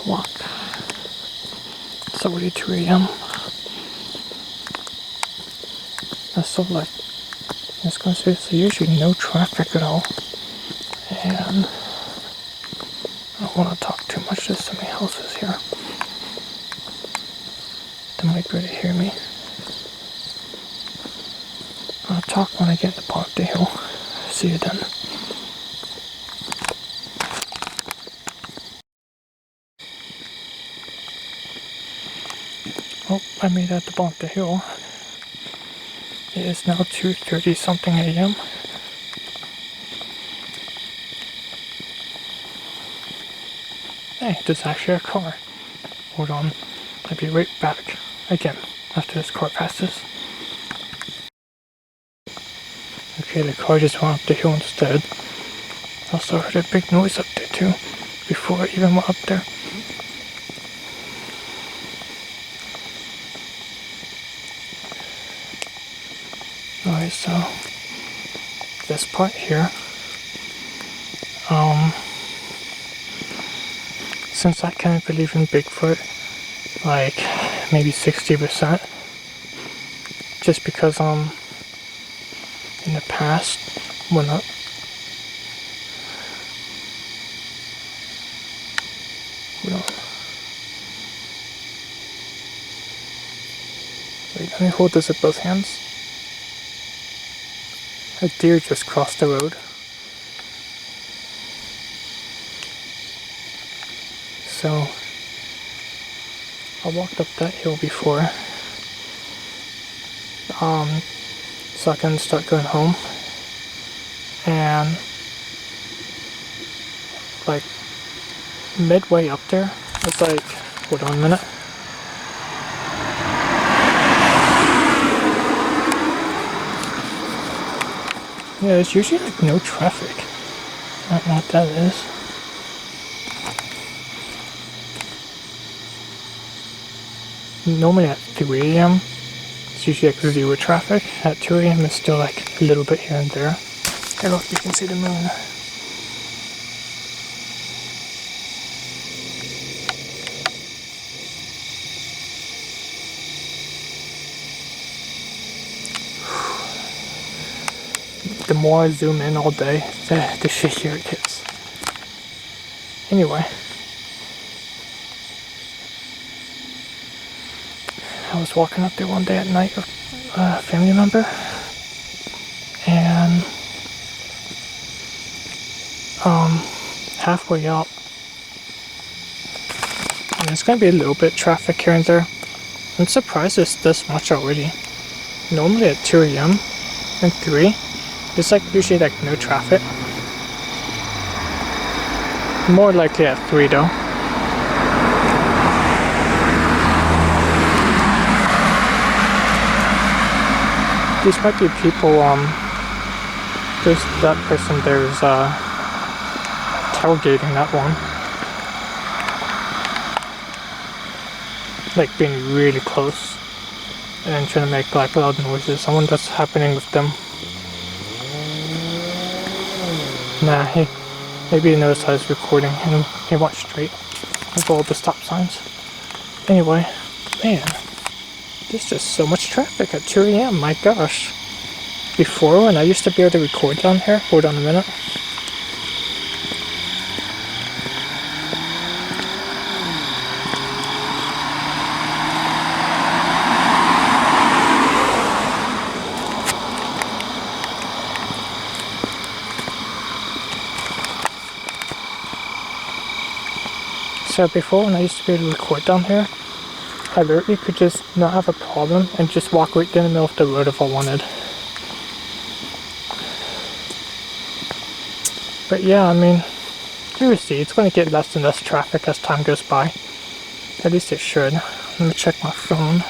walk. It's already 2 a.m. So like, I was gonna say, so usually no traffic at all. And I don't want to talk too much, there's so many houses here. They might be able to hear me. I'll talk when I get to the bottom of the hill. See you then. Oh, I made it at the bottom of the hill. It is now 2:30 something a.m. Hey, there's actually a car. Hold on, I'll be right back. Again, after this car passes. Okay, the car just went up the hill instead. Also heard a big noise up there too, before I even went up there. Alright, so this part here, since I kind of believe in Bigfoot, like maybe 60%, just because in the past when wait, let me hold this with both hands. A deer just crossed the road. So I walked up that hill before, so I can start going home, and like midway up there, it's like, hold on a minute. Yeah, there's usually like no traffic. I don't know what that is. Normally at 3 a.m. it's usually like 0 traffic. At 2 a.m. it's still like a little bit here and there. Hey look, you can see the moon. The more I zoom in all day, the shakier it gets. Anyway, I was walking up there one day at night with a family member, and halfway up, and there's gonna be a little bit of traffic here and there. I'm surprised there's this much already. Normally at 2 a.m. and 3, there's like usually like no traffic. More likely at 3 though. These might be people, there's that person there's tailgating that one. Like being really close and trying to make like loud noises. I wonder what's happening with them. Nah, maybe he noticed I was recording and he went straight with all the stop signs. Anyway, man, there's just so much traffic at 2 a.m. My gosh. Before, when I used to be able to record down here, hold on a minute. So before, when I used to be able to record down here, I literally could just not have a problem and just walk right down the middle of the road if I wanted. But yeah, I mean, you will see, it's going to get less and less traffic as time goes by. At least it should. Let me check my phone.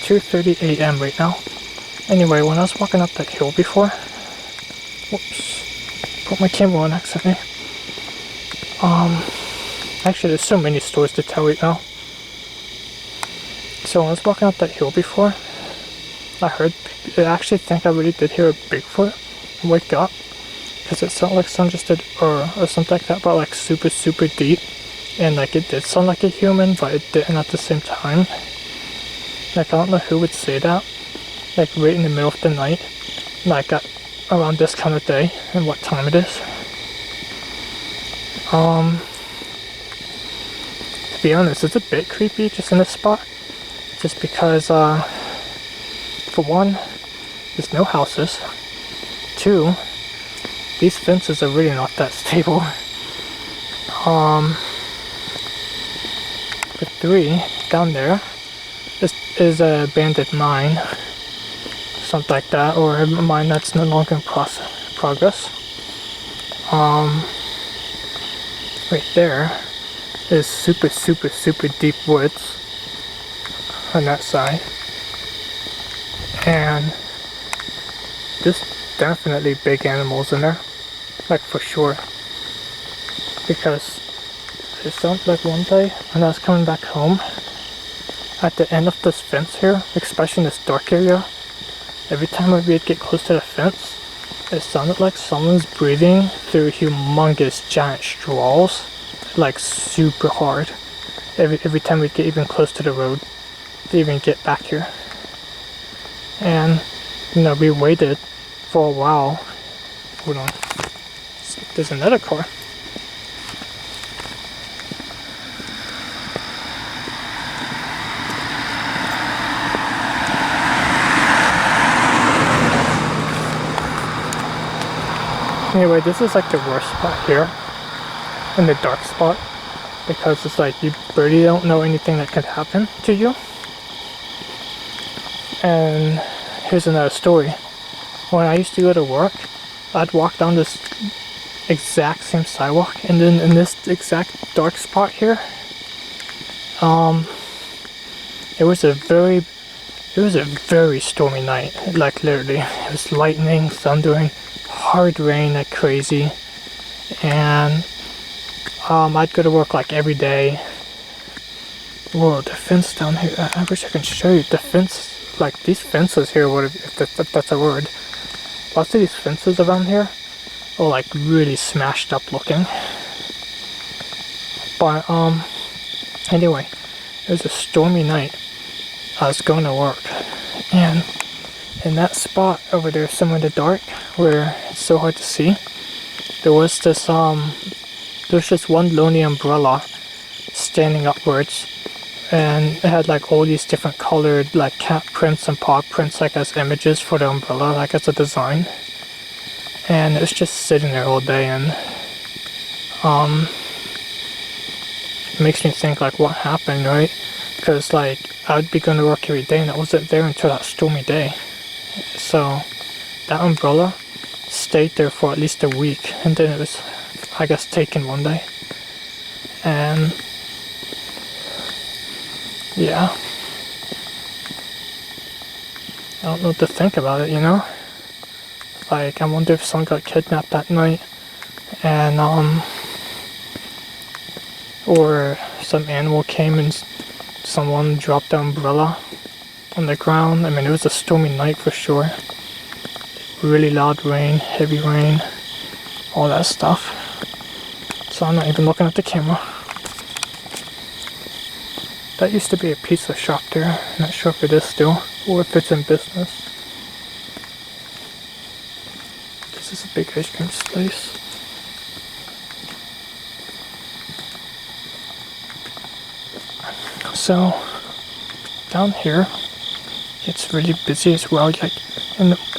2:30 a.m. right now. Anyway, when I was walking up that hill before, whoops, put my camera on accidentally. Actually, there's so many stories to tell right now. So when I was walking up that hill before, I actually think I really did hear a Bigfoot wake up, because it sounded like someone just did or something like that, but like super deep, and like it did sound like a human, but it didn't at the same time. Like I don't know who would say that, like right in the middle of the night, like at around this kind of day and what time it is. To be honest, it's a bit creepy just in this spot, just because for one, there's no houses. Two, these fences are really not that stable. For three, down there is a abandoned mine, something like that, or a mine that's no longer in progress. Right there is super deep woods on that side, and there's definitely big animals in there, like for sure, because it sounds like one day when I was coming back home, at the end of this fence here, especially in this dark area, every time we'd get close to the fence, it sounded like someone's breathing through humongous giant straws, like super hard. Every time we'd get even close to the road to even get back here. And you know, we waited for a while. Hold on. There's another car. Anyway, this is like the worst spot here, in the dark spot, because it's like you really don't know anything that could happen to you. And here's another story. When I used to go to work, I'd walk down this exact same sidewalk, and then in this exact dark spot here, it was a very stormy night. Like literally, it was lightning, thundering, hard rain like crazy, and I'd go to work like every day. Whoa, the fence down here, I wish I could show you the fence. Like these fences here, if that's a word, lots of these fences around here are like really smashed up looking. But anyway, it was a stormy night. I was going to work, and in that spot over there, somewhere in the dark, where it's so hard to see, there was this there's just one lonely umbrella standing upwards, and it had like all these different colored like cat prints and paw prints like as images for the umbrella, like as a design, and it was just sitting there all day. And it makes me think like what happened, right? Because like I'd be going to work every day, and it wasn't there until that stormy day. So that umbrella stayed there for at least a week, and then it was, I guess, taken one day. And yeah, I don't know what to think about it, you know? Like, I wonder if someone got kidnapped that night, and or some animal came and someone dropped the umbrella on the ground. I mean, it was a stormy night for sure. Really loud rain, heavy rain, all that stuff. So I'm not even looking at the camera. That used to be a pizza shop there. I'm not sure if it is still, or if it's in business. This is a big ice cream place. So down here, it's really busy as well.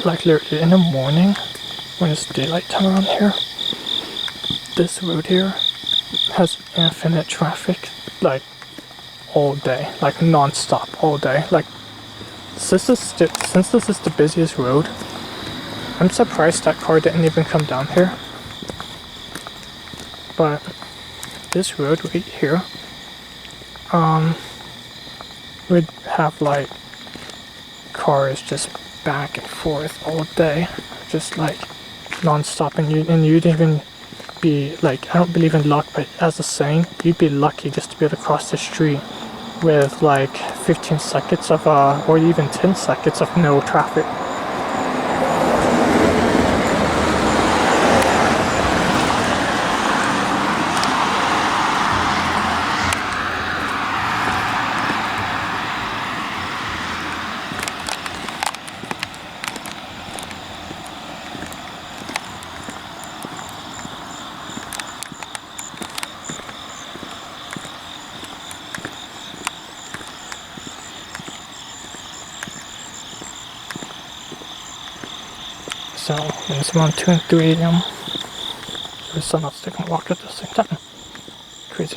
Like literally in the morning, when it's daylight time around here, this road here has infinite traffic, like all day, like non-stop all day. Like since this is the busiest road, I'm surprised that car didn't even come down here. But this road right here, would have like cars just back and forth all day, just like non-stop, and you'd even be like, I don't believe in luck, but as a saying, you'd be lucky just to be able to cross the street with like 15 seconds of or even 10 seconds of no traffic. So when it's around 2 and 3 a.m. there's someone else taking a walk at the same time. Crazy.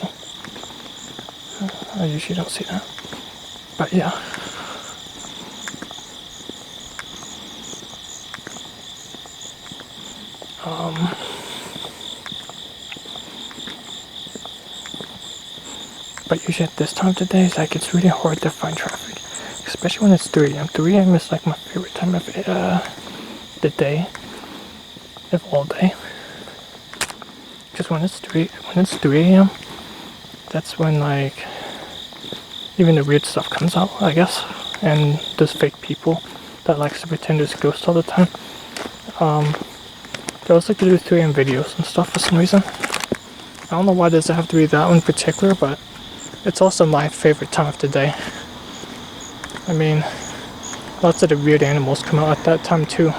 I usually don't see that. But yeah. But usually at this time of the day, it's really hard to find traffic. Especially when it's 3 a.m. 3 a.m. is like my favorite time of the day. Of all day. Because when it's 3 a.m., that's when like even the weird stuff comes out, I guess. And those fake people that likes to pretend there's ghosts all the time. They also like to do 3 a.m. videos and stuff for some reason. I don't know why does it have to be that one in particular, but it's also my favorite time of the day. I mean, lots of the weird animals come out at that time too.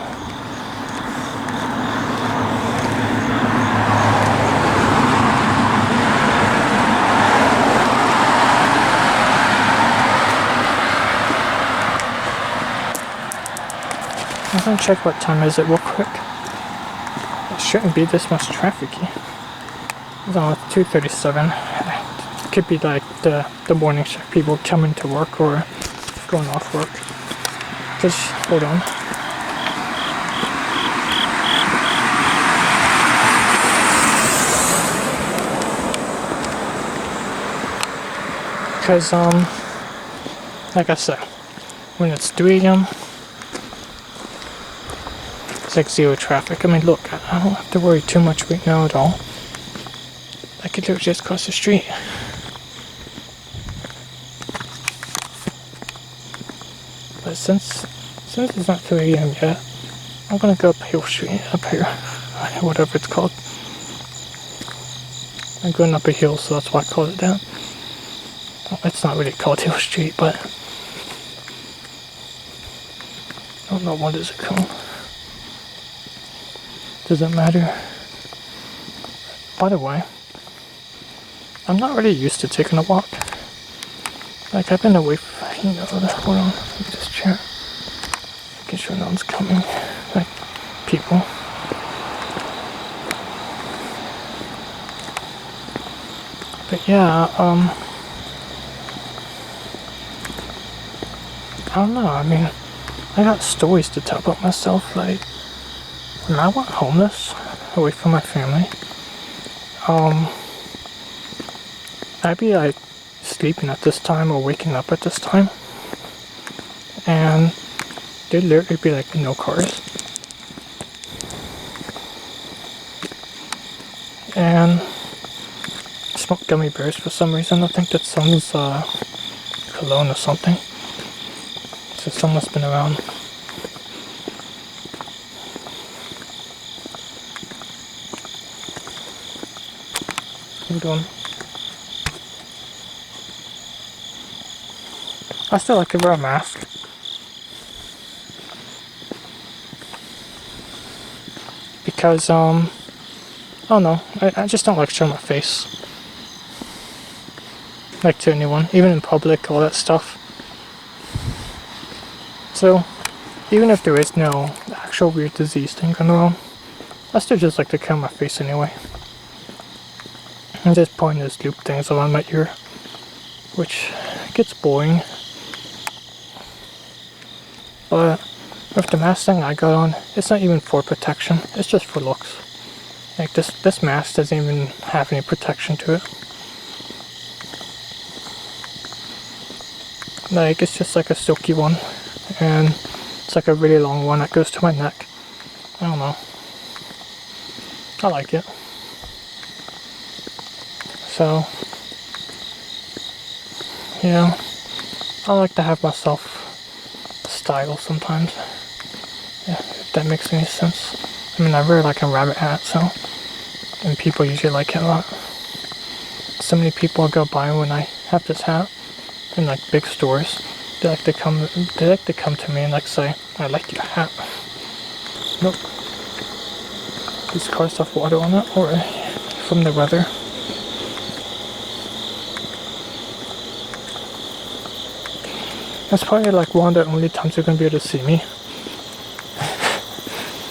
I'm gonna check what time is it real quick. It shouldn't be this much trafficy. No, it's 2:37. It could be like the morning shift people coming to work or going off work. Just hold on. Because like I said, when it's 3 a.m. it's like zero traffic. I mean, look, I don't have to worry too much right now at all. I could do it just across the street. But since it's not 3 a.m. yet, I'm gonna go up Hill Street, up here, whatever it's called. I'm going up a hill, so that's why I called it that. Well, it's not really called Hill Street, but I don't know what is it called. Doesn't matter. By the way, I'm not really used to taking a walk. Like, I've been away from, hold on, let me just check. Making sure no one's coming. Like, people. But yeah, I don't know, I mean, I got stories to tell about myself. Like, when I went homeless, away from my family, I'd be like sleeping at this time or waking up at this time, and there'd literally be like no cars, and smoke gummy bears for some reason. I think that's someone's cologne or something, so someone's been around. Hold on. I still like to wear a mask. Because, I don't know, I just don't like showing my face. Like to anyone, even in public, all that stuff. So, even if there is no actual weird disease thing going on, I still just like to cover my face anyway. And just putting those loop things around my ear, which gets boring. But with the mask thing I got on, it's not even for protection, it's just for looks. Like this mask doesn't even have any protection to it. Like, it's just like a silky one, and it's like a really long one that goes to my neck. I don't know. I like it. So, yeah, I like to have myself style sometimes. Yeah, if that makes any sense. I mean, I wear like a rabbit hat, so, and people usually like it a lot. So many people go by when I have this hat in like big stores. They like to come to me and like say, "I like your hat." Nope. These cars have water on it, or from the weather. That's probably like one of the only times you're gonna be able to see me.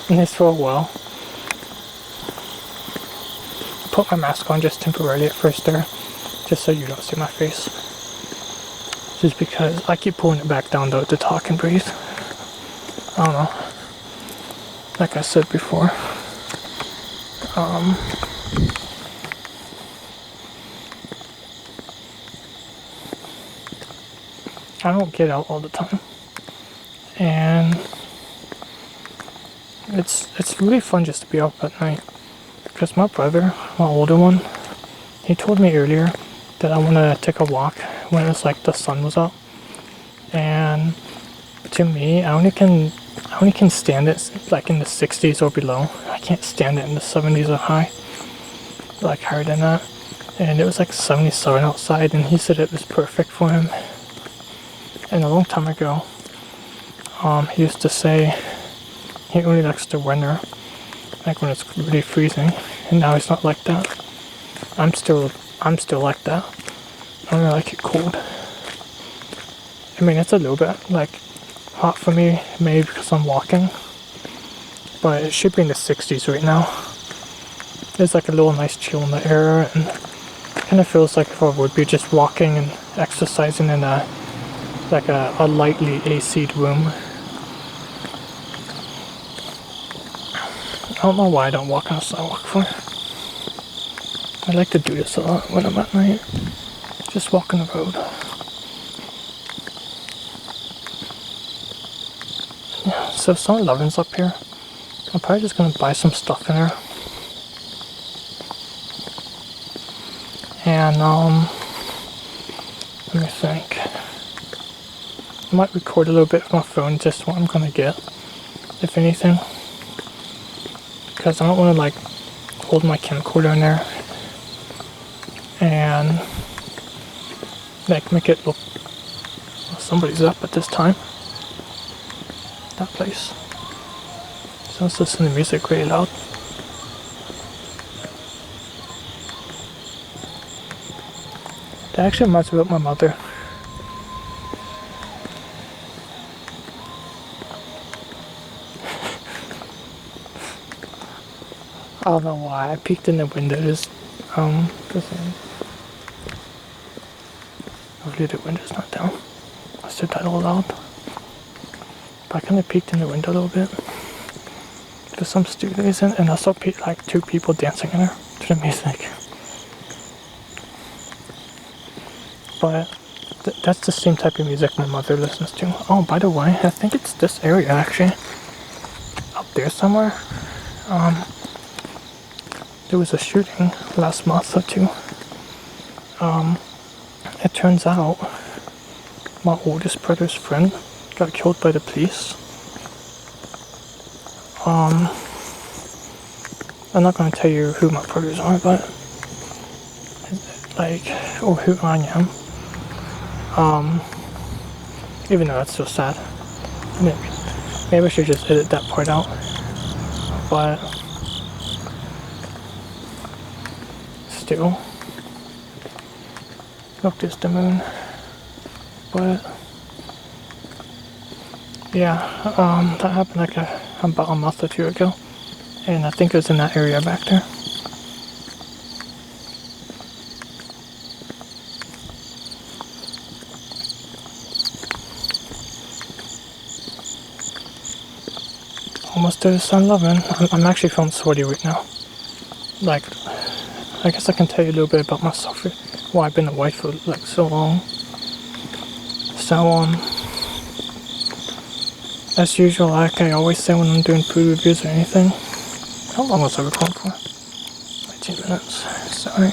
in this for a while. Put my mask on just temporarily at first there, just so you don't see my face. Just because I keep pulling it back down though to talk and breathe. I don't know. Like I said before. I don't get out all the time. And it's really fun just to be out at night. Because my brother, my older one, he told me earlier that I want to take a walk when it's like the sun was up. And to me, I only can stand it like in the 60s or below. I can't stand it in the 70s or high, like higher than that. And it was like 77 outside, and he said it was perfect for him. And a long time ago, he used to say he only likes the winter, like when it's really freezing. And now he's not like that. I'm still like that. I only like it cold. I mean, it's a little bit like hot for me, maybe because I'm walking, but it should be in the 60s right now. There's like a little nice chill in the air, and it kind of feels like if I would be just walking and exercising in a lightly AC'd room. I don't know why I don't walk on the sidewalk for. I like to do this a lot when I'm at night. Just walk on the road. Yeah, so 7-Eleven's up here. I'm probably just gonna buy some stuff in there. And let me think. I might record a little bit with my phone, just what I'm gonna get, if anything. Because I don't want to like hold my camcorder in there and like make it look, well, somebody's up at this time. That place. Someone's listening to music really loud. That actually reminds me of my mother. I don't know why I peeked in the windows. Hopefully the window's not down. I said that all loud. But I kind of peeked in the window a little bit. There's some stupid reason, and I saw like 2 people dancing in there to the music. But that's the same type of music my mother listens to. Oh, by the way, I think it's this area actually. Up there somewhere. There was a shooting last month or 2. It turns out my oldest brother's friend got killed by the police. I'm not going to tell you who my brothers are, but like, or who I am. Even though that's so sad. Maybe I should just edit that part out. But still, look, there's the moon. But yeah, that happened like about a month or 2 ago, and I think it was in that area back there. Almost to 7-Eleven. I'm actually feeling sweaty right now. Like, I guess I can tell you a little bit about myself, why I've been away for like so long. So, as usual, like I always say when I'm doing food reviews or anything. How long was I recording for? 19 minutes. Sorry.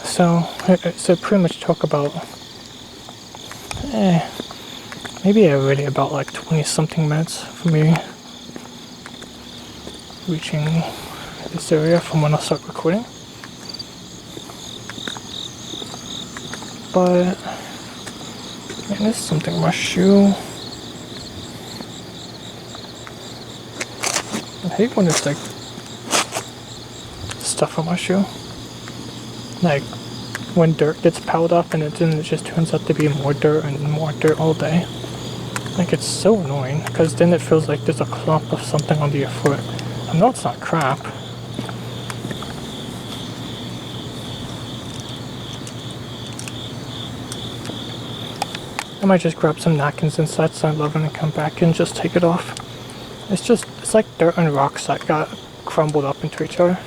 So pretty much talk about, maybe already about like 20 something minutes for me reaching this area from when I start recording. But man, there's something in my shoe. I hate when there's like stuff on my shoe. Like when dirt gets piled up and it just turns out to be more dirt and more dirt all day. Like, it's so annoying, because then it feels like there's a clump of something under your foot. I know it's not crap. I might just grab some napkins inside 7-Eleven and come back and just take it off. It's like dirt and rocks that got crumbled up into each other.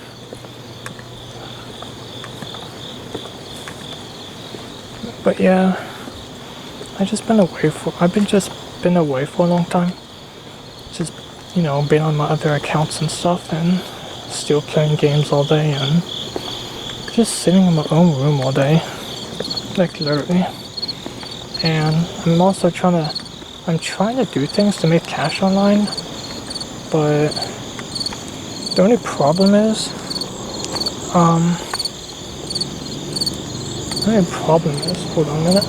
But yeah, I've just been away for a long time. Just, been on my other accounts and stuff and still playing games all day and just sitting in my own room all day. Like, literally. And I'm trying to do things to make cash online, but the only problem is, hold on a minute.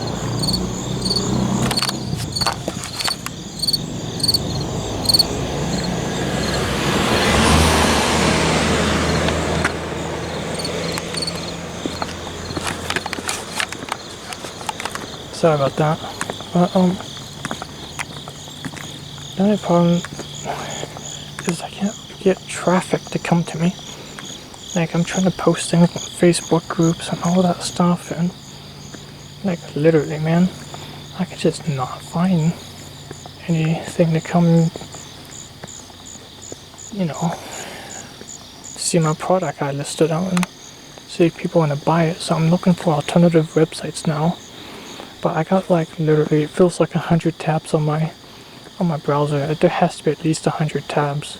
Sorry about that. But, the only problem is I can't get traffic to come to me. Like, I'm trying to post things on Facebook groups and all that stuff, and like, literally, man, I could just not find anything to come, see my product I listed out and see if people want to buy it. So I'm looking for alternative websites now. But I got, like, literally, it feels like 100 tabs on my browser. There has to be at least 100 tabs.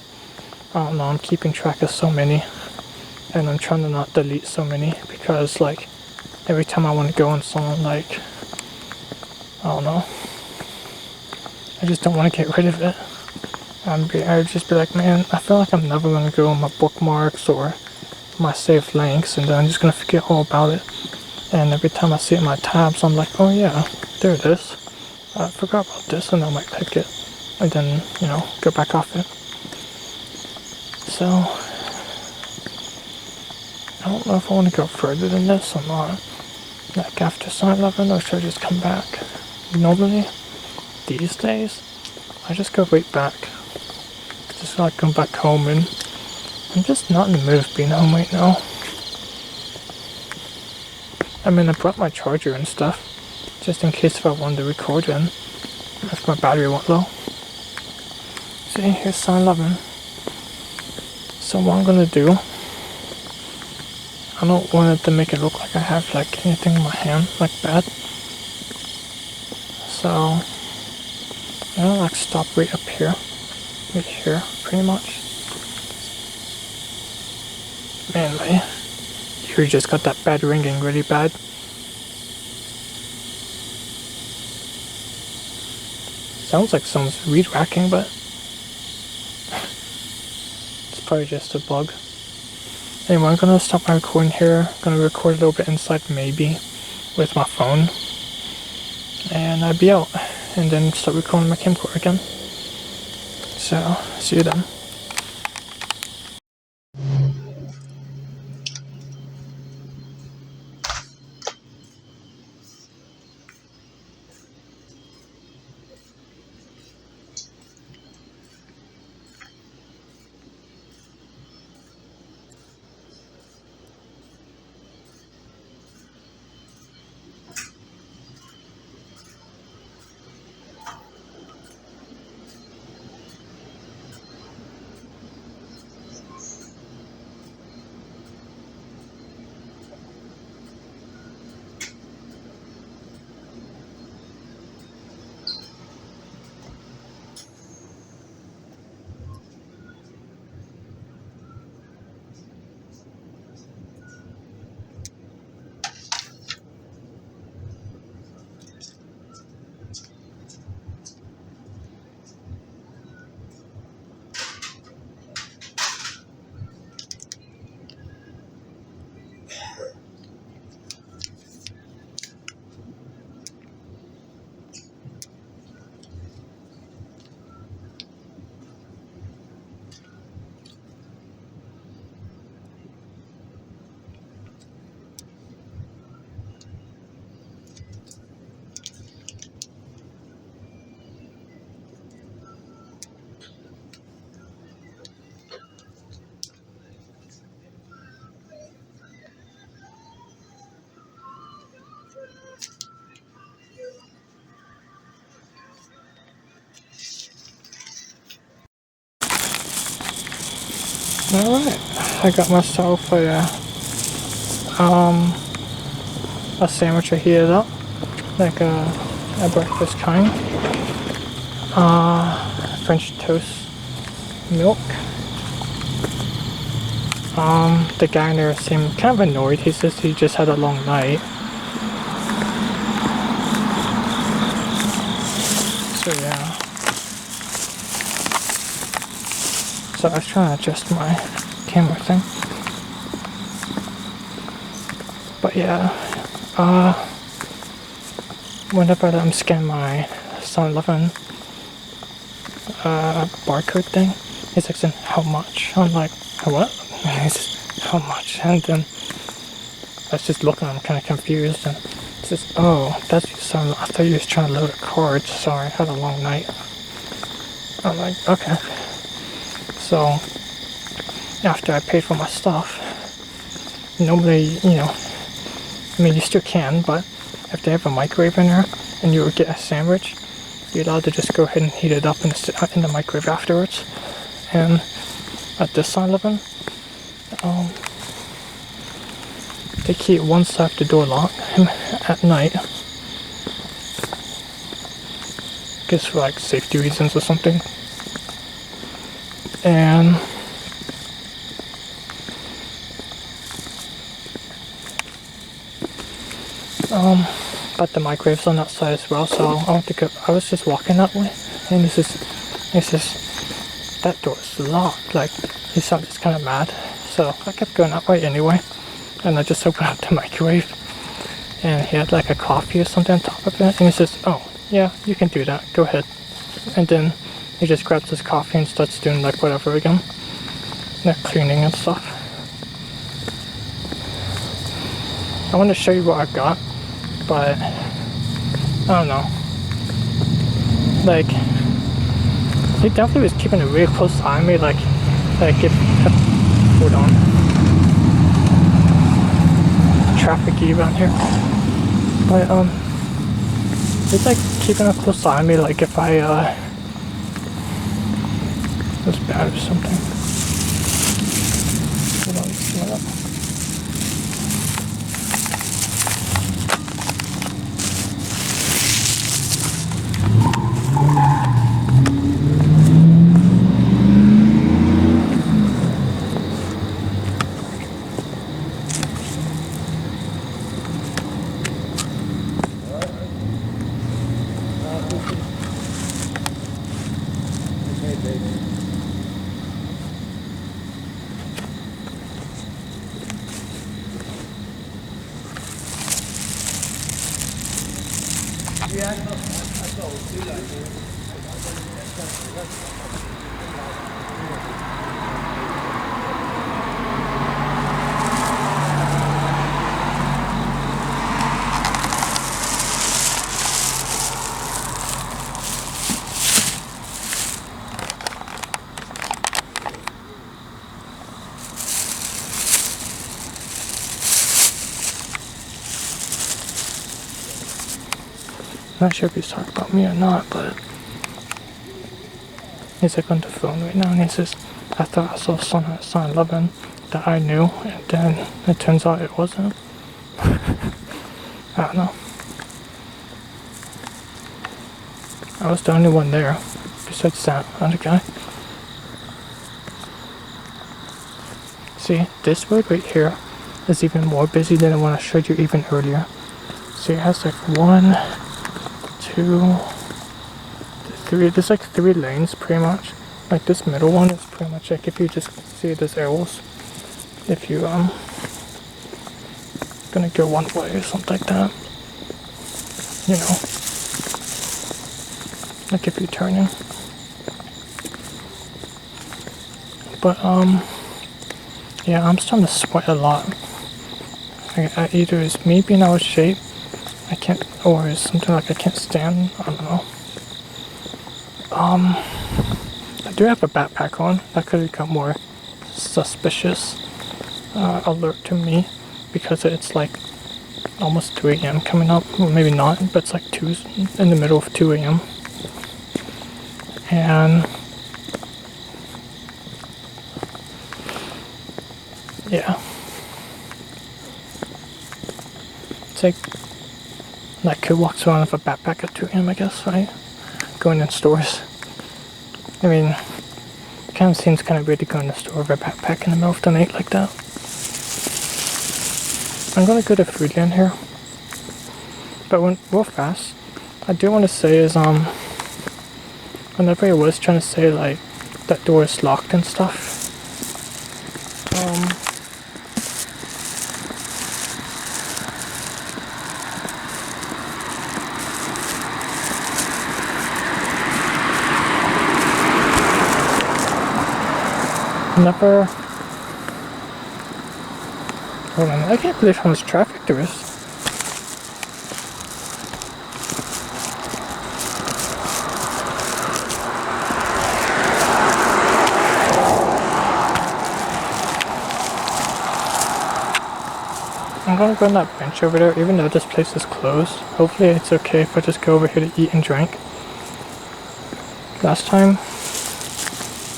I don't know, I'm keeping track of so many, and I'm trying to not delete so many, because, like, every time I want to go on someone, like, I don't know, I just don't want to get rid of it. I would just be like, man, I feel like I'm never going to go on my bookmarks or my saved links, and then I'm just going to forget all about it. And every time I see it in my tabs, I'm like, oh yeah, there it is. I forgot about this, and I might click it, and then, go back off it. So, I don't know if I want to go further than this or not. Like, after 7-Eleven, or should I just come back? Normally, these days, I just go right back. Just like come back home, and I'm just not in the mood of being home right now. I mean, I brought my charger and stuff, just in case if I wanted to record in, if my battery went low. See, here's 7-Eleven. So what I'm gonna do, I don't want it to make it look like I have, like, anything in my hand, like, bad. So, I'm gonna, like, stop right up here, right here, pretty much. Man, my ear just got that bad ringing really bad. Sounds like someone's weed whacking, but it's probably just a bug. Anyway, I'm gonna stop my recording here. I'm gonna record a little bit inside, maybe, with my phone. And I'll be out, and then start recording my camcorder again. So, see you then. Alright, I got myself a sandwich I heated up, like a breakfast kind. French toast, milk. The guy in there seemed kind of annoyed. He says he just had a long night. So yeah. So I was trying to adjust my camera thing. But yeah, whenever I'm scanning my 7-Eleven barcode thing, he's like saying, how much? I'm like, what? And he says, how much? And then I was just looking, I'm kind of confused. And he says, oh, that's your son. I thought you was trying to load a card. Sorry, I had a long night. I'm like, okay. So after I paid for my stuff, normally, you know, I mean, you still can, but if they have a microwave in there and you would get a sandwich, you're allowed to just go ahead and heat it up in the microwave afterwards. And at this 7-Eleven, they keep one side of the door locked at night. I guess for like safety reasons or something. And but the microwave's on that side as well, so I went to go. I was just walking that way, and he says, that door's locked. Like, he sounded kind of mad, so I kept going that way anyway, and I just opened up the microwave, and he had like a coffee or something on top of it, and he says, oh yeah, you can do that, go ahead. And then he just grabs his coffee and starts doing like whatever again, like cleaning and stuff. I want to show you what I got, but I don't know. Like, he definitely was keeping a really close eye on me. Like if hold on, traffic-y around here. But he's like keeping a close eye on me. Like if I was bad or something. Hold on, smell up. I'm not sure if he's talking about me or not, but he's like on the phone right now, and he says, I thought I saw someone at 7-Eleven that I knew, and then it turns out it wasn't. I don't know. I was the only one there, besides that other guy. See, this road right here is even more busy than the one I showed you even earlier. See, it has like 1, 2, 3, there's like 3 lanes pretty much. Like this middle one is pretty much like, if you just see there's arrows, if you gonna go one way or something like that, you know, like if you're turning. But yeah, I'm starting to sweat a lot. Either it's me being out of shape, I can't, or it's something like I can't stand, I don't know. I do have a backpack on. That could become more suspicious alert to me, because it's like almost 2 a.m. coming up. Well, maybe not, but it's like 2 in the middle of 2 a.m. And It's like that kid walks around with a backpack at 2 a.m. I guess, right? Going in stores. I mean, it kind of seems kind of weird to go in the store with a backpack in the middle of the night like that. I'm gonna go to Foodland here, but real fast, I do want to say is whenever I was trying to say like that door is locked and stuff, never. Hold on, I can't believe how much traffic there is. I'm gonna go on that bench over there, even though this place is closed. Hopefully it's okay if I just go over here to eat and drink. Last time,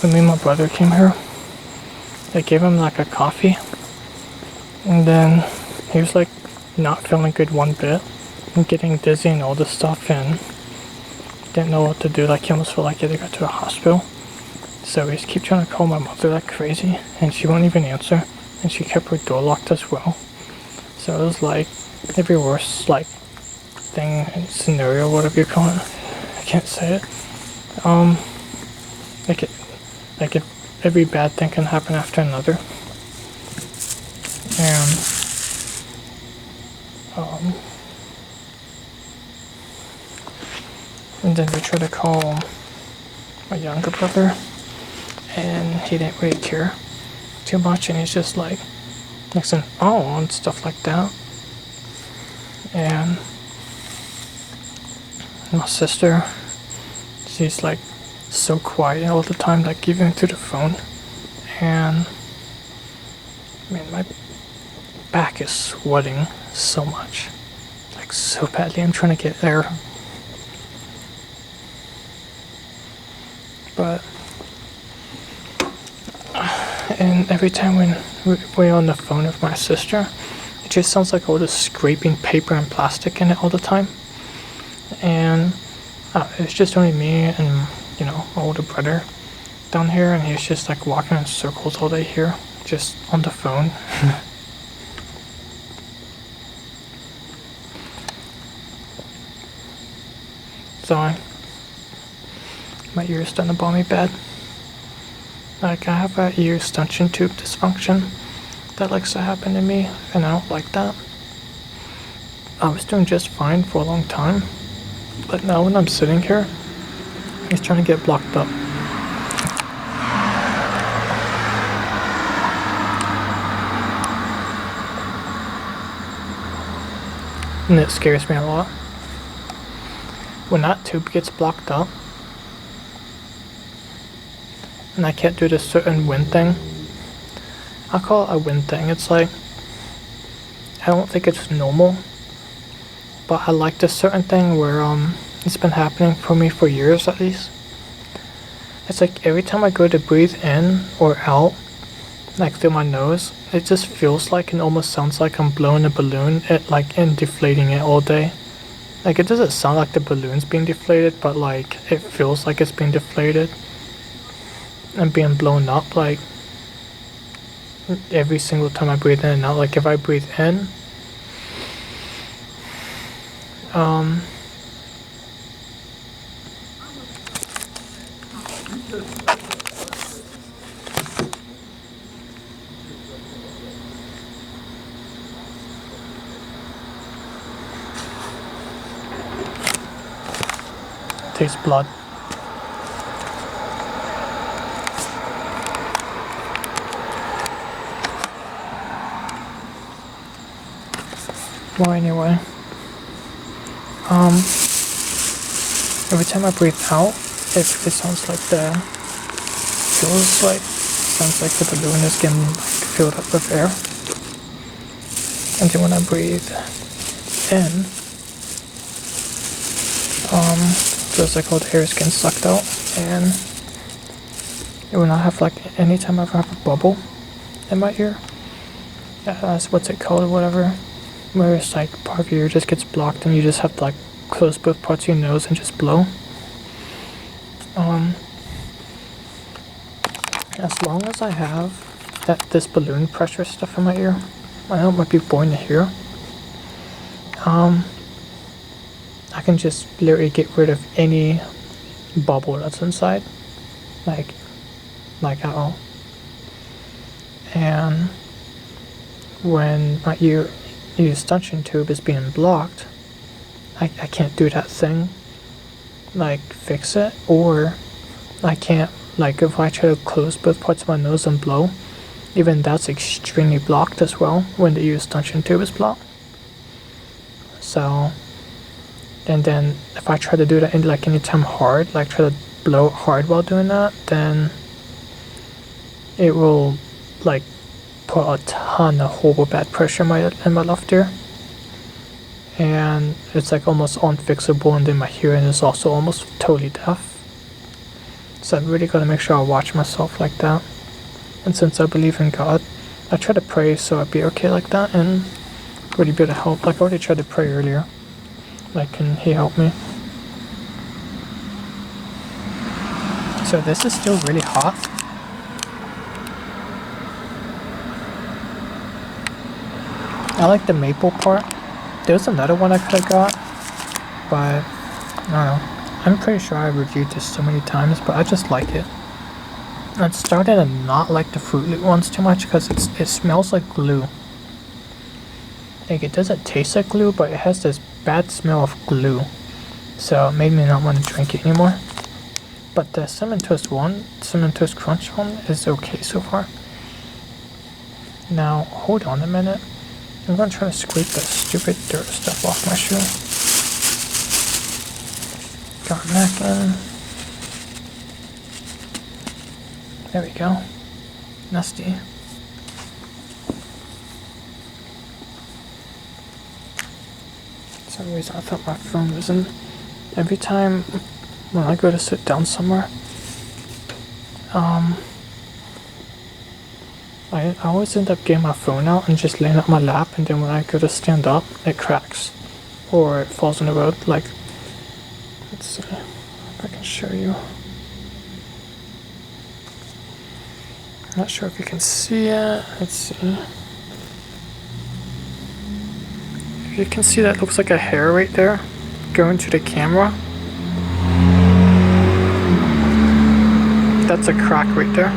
when me and my brother came here, I gave him like a coffee, and then he was like not feeling good one bit, and getting dizzy and all this stuff, and didn't know what to do. Like he almost felt like he had to go to the hospital. So we just keep trying to call my mother like crazy, and she won't even answer, and she kept her door locked as well. So it was like every worst like thing, scenario, whatever you call it. I can't say it. Like every bad thing can happen after another. And then we tried to call my younger brother, and he didn't really care too much, and he's just like mixing and stuff like that. And my sister, she's like so quiet all the time, like even through the phone. And I mean, my back is sweating so much, like so badly. I'm trying to get air, but and every time when we're on the phone with my sister, it just sounds like all this scraping paper and plastic in it all the time. And it's just only me and my older brother down here, and he's just like walking in circles all day here, just on the phone. So my ear's starting to bother me bad. Like I have a ear extension tube dysfunction that likes to happen to me, and I don't like that. I was doing just fine for a long time, but now when I'm sitting here, it's trying to get blocked up. And it scares me a lot. When that tube gets blocked up, and I can't do this certain wind thing. I call it a wind thing. It's like, I don't think it's normal, but I like this certain thing where it's been happening for me for years at least. It's like every time I go to breathe in or out, like through my nose, it just feels like and almost sounds like I'm blowing a balloon and deflating it all day. Like it doesn't sound like the balloon's being deflated, but like it feels like it's being deflated and being blown up, like every single time I breathe in and out. Like if I breathe in, tastes blood. Well, anyway, every time I breathe out, it sounds like the balloon is getting like filled up with air. And then when I breathe in, feels like all the air is getting sucked out. And when I have anytime I have a bubble in my ear, that's what's it called or whatever. where it's like part of your ear just gets blocked and you just have to like close both parts of your nose and just blow. As long as I have this balloon pressure stuff in my ear, I know it might be boring to hear. I can just literally get rid of any bubble that's inside, like at all. And when my ear suction tube is being blocked, I can't do that thing, like fix it, or I can't, like if I try to close both parts of my nose and blow, even that's extremely blocked as well when the ear suction tube is blocked. So, and then if I try to do that in like anytime hard, like try to blow hard while doing that, then it will like put a ton of horrible bad pressure in my left ear, and it's like almost unfixable, and then my hearing is also almost totally deaf. So I really gotta make sure I watch myself like that. And since I believe in God, I try to pray so I'd be okay like that and really be able to help. Like I already tried to pray earlier. Like, can He help me? So this is still really hot. I like the maple part. There's another one I could have got, but I don't know. I'm pretty sure I reviewed this so many times, but I just like it. I'm starting to not like the Fruit Loop ones too much because it smells like glue. Like it doesn't taste like glue, but it has this bad smell of glue. So it made me not want to drink it anymore. But the Cinnamon Toast Crunch one is okay so far. Now, hold on a minute. I'm going to try to scrape the stupid dirt stuff off my shoe. Got napkin. There we go. Nasty. For some reason I thought my phone was in. Every time when I go to sit down somewhere, I always end up getting my phone out and just laying it on my lap, and then when I go to stand up, it cracks or it falls on the road. Like, let's see if I can show you. Not sure if you can see it. Let's see. If you can see, that looks like a hair right there going to the camera. That's a crack right there.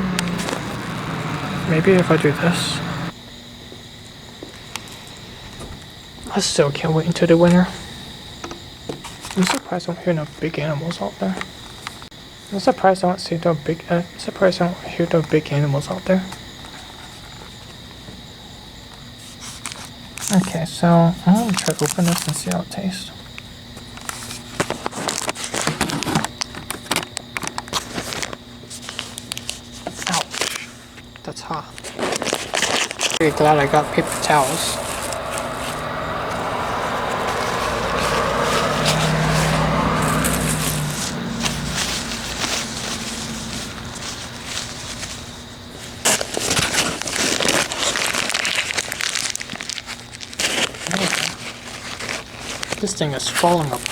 Maybe if I do this. I still can't wait until the winter. I'm surprised I don't hear no big animals out there. I'm surprised I don't see no big. Surprised I don't hear no big animals out there. Okay, so I'm gonna try to open this and see how it tastes. Ouch, that's hot. Pretty glad I got paper towels. This thing is falling apart.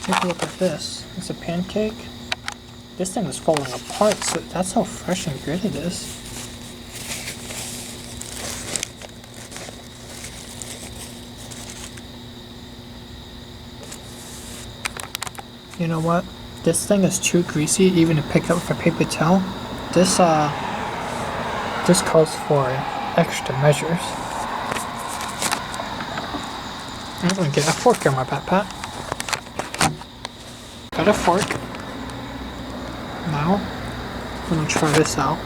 Take a look at this. It's a pancake. This thing is falling apart, so that's how fresh and good it is. You know what? This thing is too greasy even to pick up with a paper towel. This calls for extra measures. I'm gonna get a fork in my backpack. Got a fork. Now, I'm gonna try this out.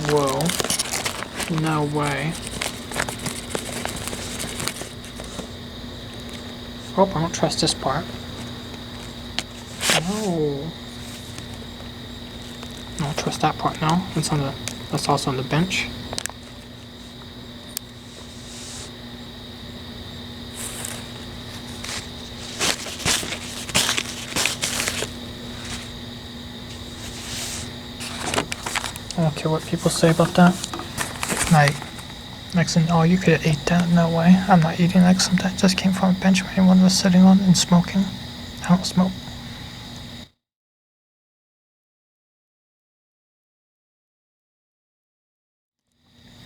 Whoa. No way. Oh, I don't trust this part. No. I don't trust that part now. That's also on the bench. don't care what people say about that. Like saying, oh, you could have ate that. No way. I'm not eating like something that just came from a bench where anyone was sitting on and smoking. I don't smoke.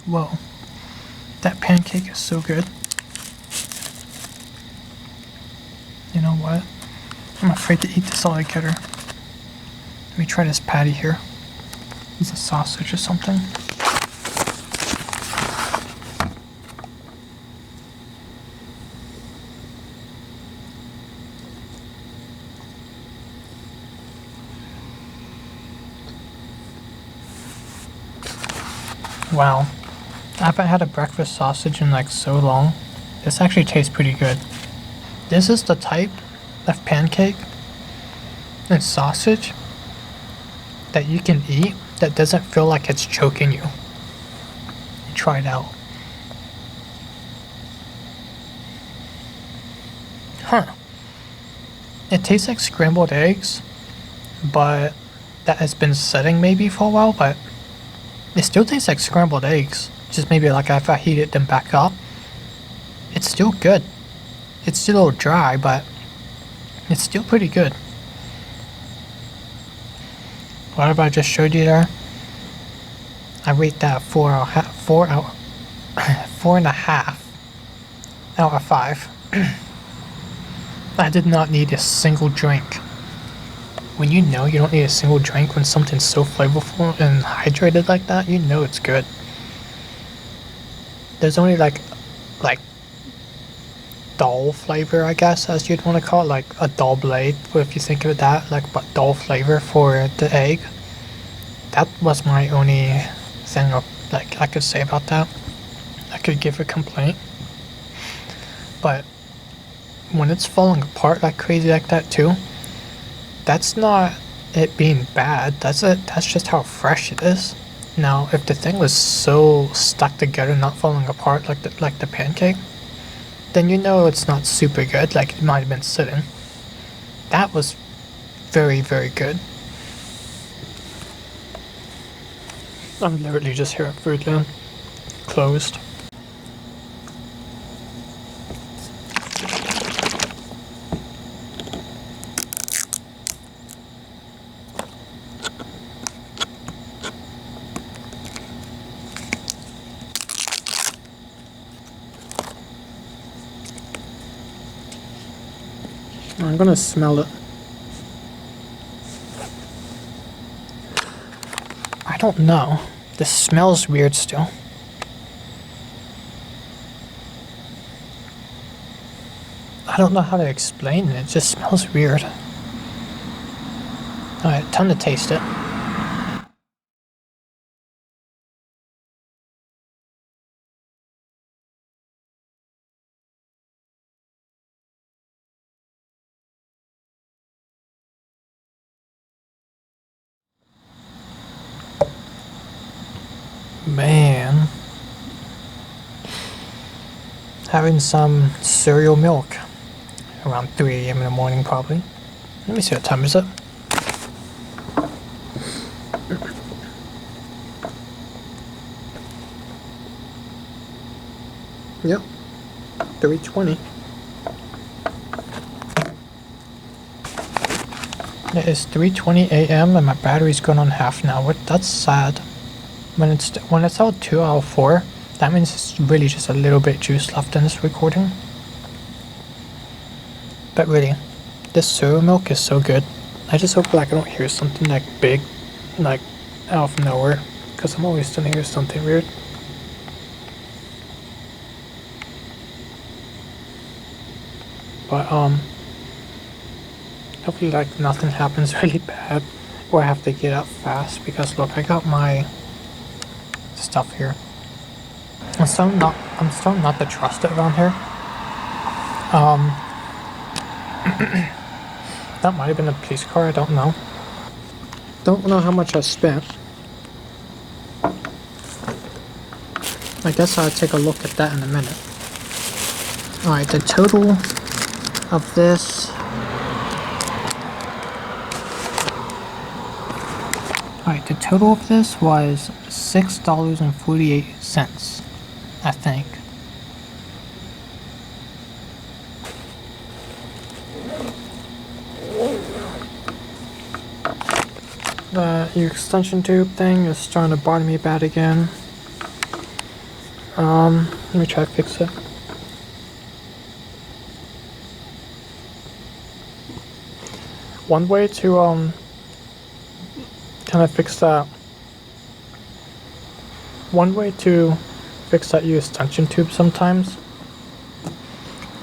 Whoa. That pancake is so good. You know what? I'm afraid to eat this all together. Let me try this patty here. It's a sausage or something. Wow. I haven't had a breakfast sausage in like so long. This actually tastes pretty good. This is the type of pancake and sausage that you can eat that doesn't feel like it's choking you. Try it out. Huh. It tastes like scrambled eggs, but that has been setting maybe for a while, but it still tastes like scrambled eggs. Just maybe like if I heat it then back up. It's still good. It's still a little dry, but it's still pretty good. Whatever I just showed you there, I rate that 4.5 out of 5. I did not need a single drink. When you know you don't need a single drink when something's so flavorful and hydrated like that, you know it's good. There's only like dull flavor, I guess, as you'd want to call it, like a dull blade, if you think of that, like but dull flavor for the egg. That was my only thing like I could say about that. I could give a complaint. But when it's falling apart like crazy like that too, that's not it being bad. That's just how fresh it is. Now, if the thing was so stuck together, not falling apart like the pancake, then you know it's not super good, like it might have been sitting. That was very, very good. I'm literally just here at Foodland. Closed. I'm gonna smell it. I don't know. This smells weird still. I don't know how to explain it. It just smells weird. Alright, time to taste it. Man. Having some cereal milk. Around 3 a.m. in the morning, probably. Let me see what time is it. Yep. 3:20. It is 3:20 a.m. and my battery's gone on half now. That's sad. When it's out 2 out of 4, that means it's really just a little bit juice left in this recording. But really, this cereal milk is so good. I just hope like I don't hear something like big, like out of nowhere, because I'm always gonna hear something weird. But hopefully like nothing happens really bad, or I have to get up fast, because look, I got my stuff here. I'm starting not to trust it around here. That might have been a police car, I don't know. Don't know how much I spent. I guess I'll take a look at that in a minute. Alright, the total of this Alright, the total of this was $6.48, I think. The extension tube thing is starting to bother me bad again. Let me try to fix it. One way to kind of fix that. One way to fix that extension tube sometimes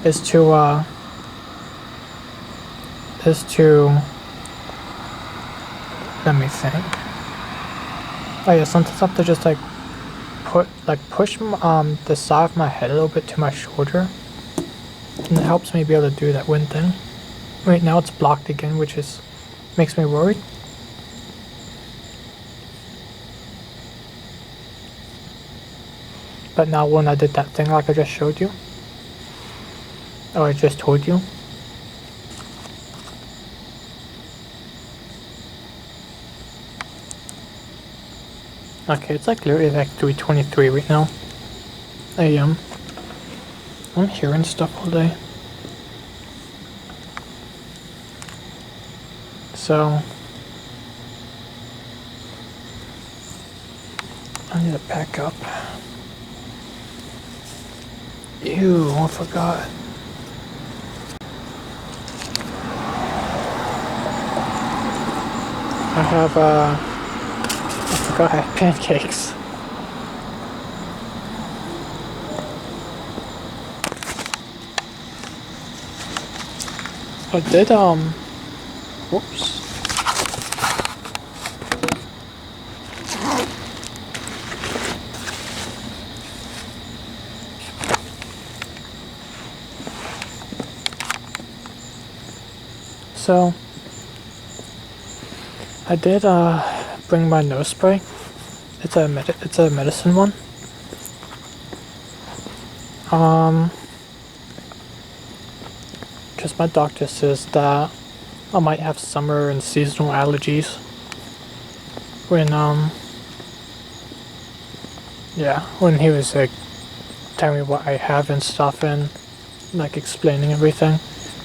is to let me think. Oh yeah, sometimes I have to just push the side of my head a little bit to my shoulder, and it helps me be able to do that wind thing. Right now it's blocked again, which makes me worried. But now when I did that thing like I just showed you, or I just told you, okay, it's like literally like 3:23 right now AM. I'm hearing stuff all day. So I need to pack up. Ew, I forgot. I forgot I have pancakes. I did, whoops. So, I did, bring my nose spray. It's a medicine one. Because my doctor says that I might have summer and seasonal allergies when when he was like telling me what I have and stuff and like explaining everything.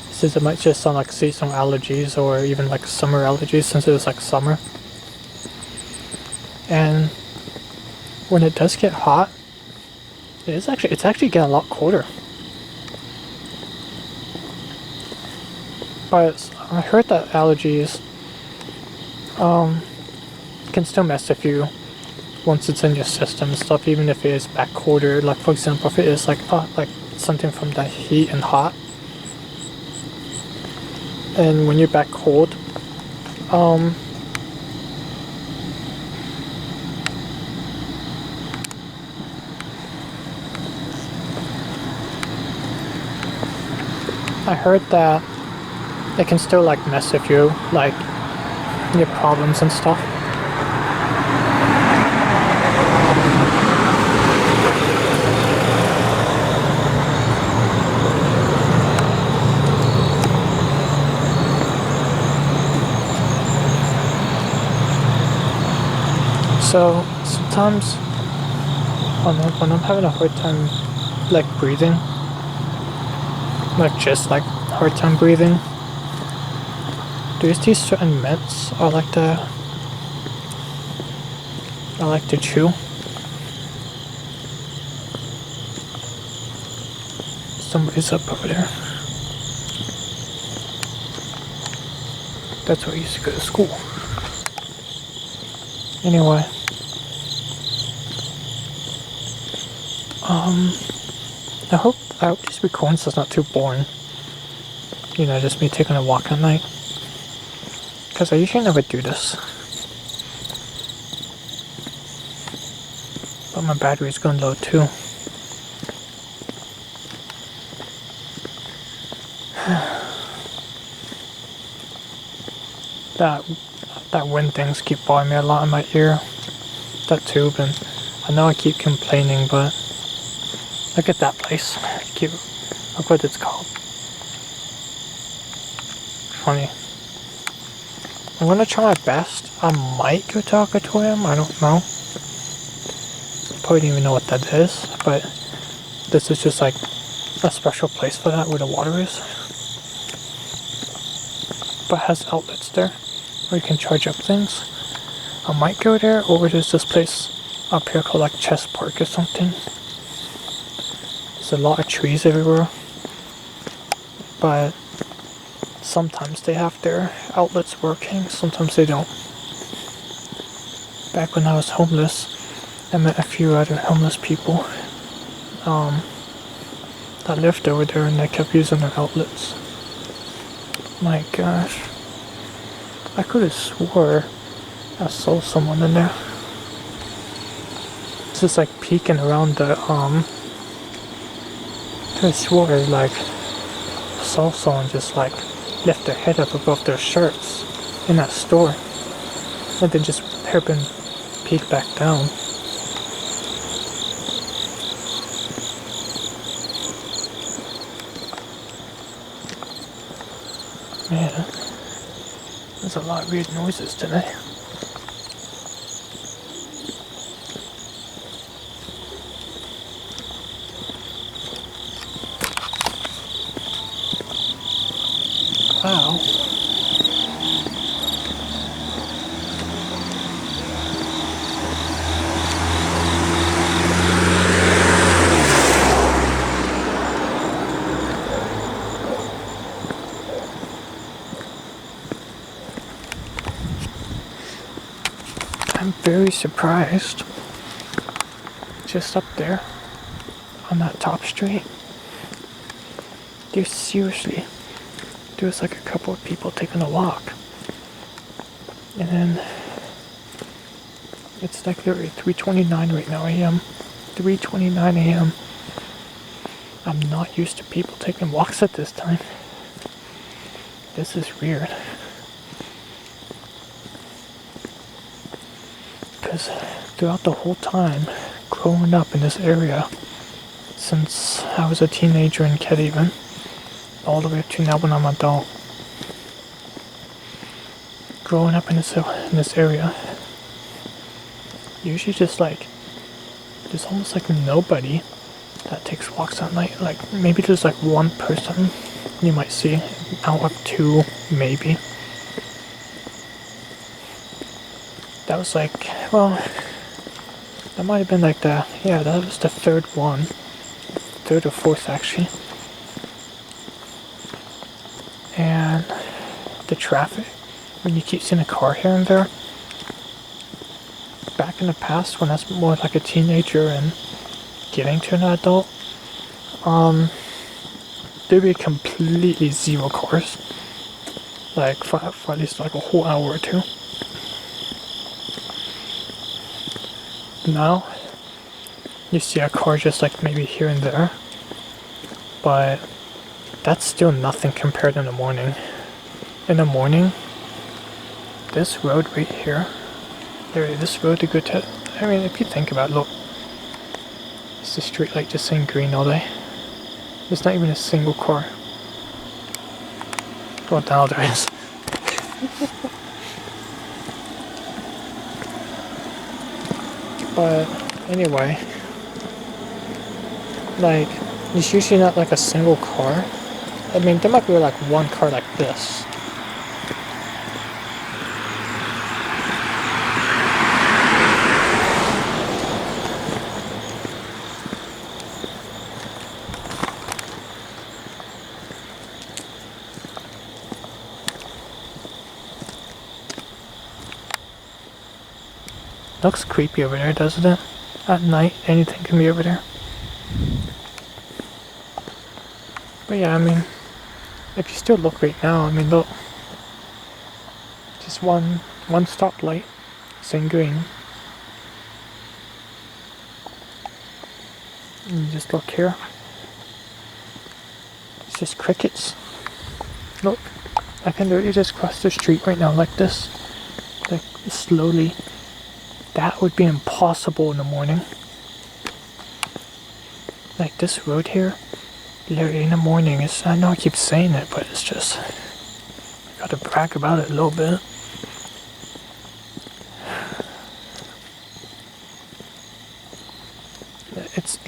He says it might just sound like seasonal allergies or even like summer allergies since it was like summer. And when it does get hot, it's actually getting a lot colder. But I heard that allergies can still mess with you once it's in your system and stuff, even if it is back colder. Like for example, if it is like something from the heat and hot, and when you're back cold, I heard that it can still like mess with you, like your problems and stuff. So sometimes when I'm having a hard time like breathing, like just like hard time breathing, there's these certain mints I like to chew. Somebody's up over there. That's where I used to go to school. Anyway. I hope this recording is not too boring. You know, just me taking a walk at night. Because I usually never do this. But my battery's going low too. That wind things keep bothering me a lot in my ear. That tube, and I know I keep complaining, but look at that place. Look what it's called. Funny. I'm gonna try my best. I might go to Aquatorium, I don't know. Probably don't even know what that is, but this is just like a special place for that where the water is. But it has outlets there where you can charge up things. I might go there, or there's this place up here called like Chess Park or something. There's a lot of trees everywhere, but sometimes they have their outlets working, sometimes they don't. Back when I was homeless, I met a few other homeless people that lived over there, and they kept using their outlets. My gosh, I could have swore I saw someone in there. Just like peeking around the I could have swore like saw someone just like lift their head up above their shirts in that store, and then just hairpin peek back down. Man, there's a lot of weird noises today. Wow. I'm very surprised. Just up there on that top street, there's like a couple of people taking a walk, and then it's like literally 3:29 right now a.m. 3:29 a.m. I'm not used to people taking walks at this time. This is weird. Because throughout the whole time growing up in this area, since I was a teenager and kid even, all the way up to now when I'm an adult, growing up in this area, usually just like there's almost like nobody that takes walks at night. Like maybe there's like one person you might see out of two, maybe. That was like, well, that might have been like that was the third one, third or fourth actually. And the traffic, when you keep seeing a car here and there, back in the past when I was more like a teenager and getting to an adult, there'd be completely zero cars, like for at least like a whole hour or two. Now, you see a car just like maybe here and there, but that's still nothing compared in the morning. In the morning, this road right here, this road to go to, I mean, if you think about it, look, it's the street light just saying green all day. There's not even a single car. Well, now there is. But anyway, like, it's usually not like a single car. I mean, there might be like one car like this. Looks creepy over there, doesn't it? At night, anything can be over there. But yeah, I mean, if you still look right now, I mean, look. Just one stoplight, saying green. And you just look here. It's just crickets. Look, I can literally just cross the street right now like this. Like, slowly. That would be impossible in the morning. Like this road here, literally in the morning, I know I keep saying it, but it's just, I gotta brag about it a little bit.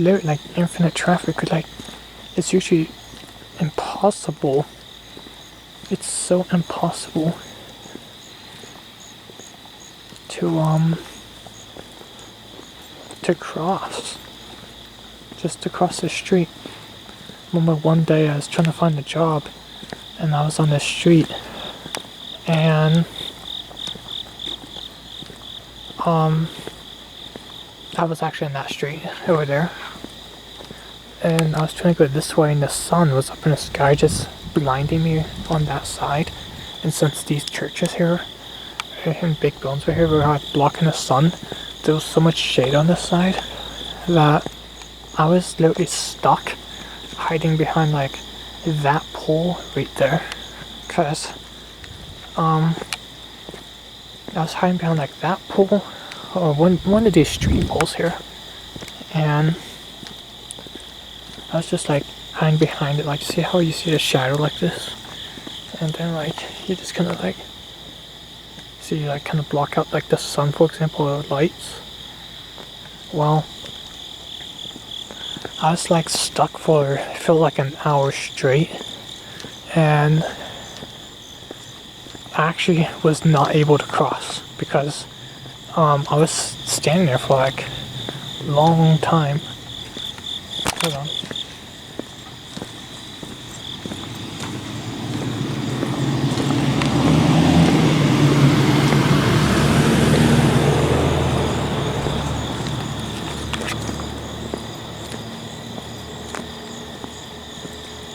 literally like infinite traffic. Like, it's usually impossible. It's so impossible to cross. Just to cross the street. I remember one day I was trying to find a job, and I was on this street, and I was actually in that street over there, and I was trying to go this way, and the sun was up in the sky just blinding me on that side. And since these churches here and big buildings right here were like blocking the sun, there was so much shade on this side that I was literally stuck hiding behind like that pole right there, cause I was hiding behind like that pole or one of these street poles here, and I was just like hiding behind it. Like, see how you see a shadow like this, and then like you just kind of like see, like kind of block out like the sun, for example, or lights. Well, I was like stuck for, it felt like an hour straight, and I actually was not able to cross because I was standing there for like a long time. Hold on.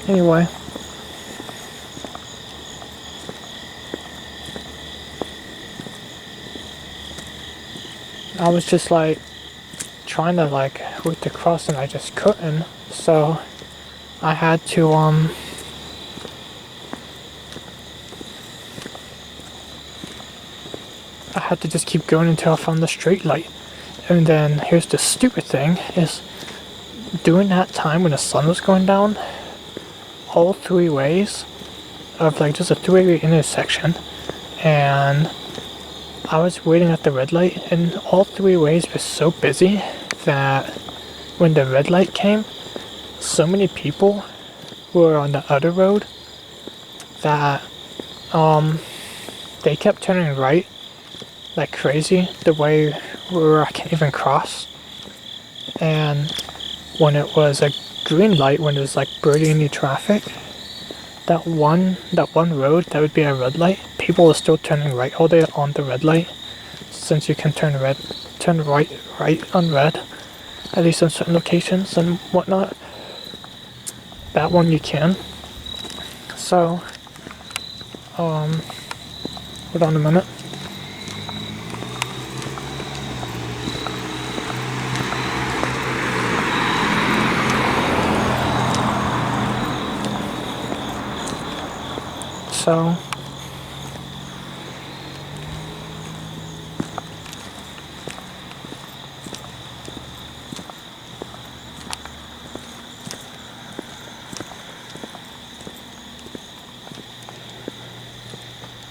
Anyway, I was just like trying to like with the cross, and I just couldn't, so I had to just keep going until I found the straight light. And then here's the stupid thing is, during that time when the sun was going down, all three ways of like just a three-way intersection, and I was waiting at the red light, and all three ways were so busy that when the red light came, so many people were on the other road that they kept turning right like crazy, the way where I can't even cross. And when it was a green light, when it was like barely any traffic, that one road that would be a red light, people were still turning right all day on the red light, since you can turn right on red, at least in certain locations and whatnot. That one you can. So hold on a minute. So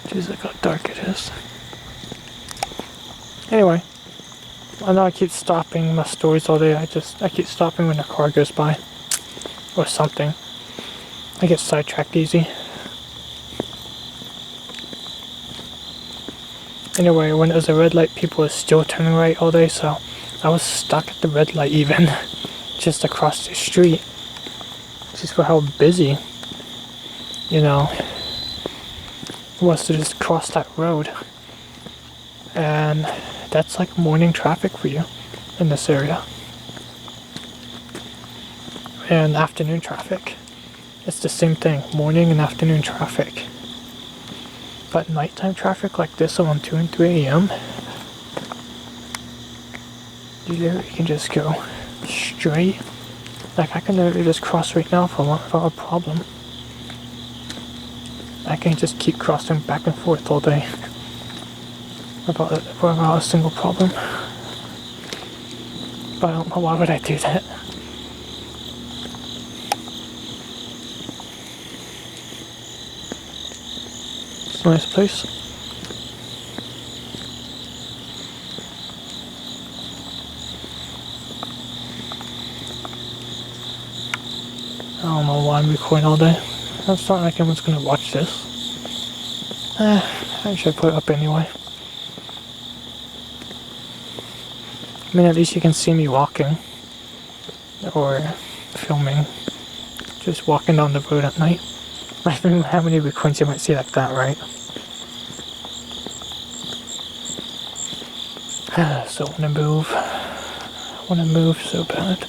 jeez, look how dark it is. Anyway, I know I keep stopping my stories all day. I keep stopping when a car goes by or something. I get sidetracked easy. Anyway, when it was a red light, people were still turning right all day, so I was stuck at the red light even, just across the street, just for how busy, you know, it was to just cross that road. And that's like morning traffic for you in this area. And afternoon traffic, it's the same thing, morning and afternoon traffic. But nighttime traffic like this around 2 and 3 a.m., you literally can just go straight. Like, I can literally just cross right now without a problem. I can just keep crossing back and forth all day without a single problem. But I don't know, why would I do that? It's a nice place. don't know why I'm recording all day. It's not like anyone's gonna watch this. I should put it up anyway. I mean, at least you can see me walking. Or filming. Just walking down the road at night. I don't know how many recordings you might see like that, right? So I wanna move. I wanna move so bad.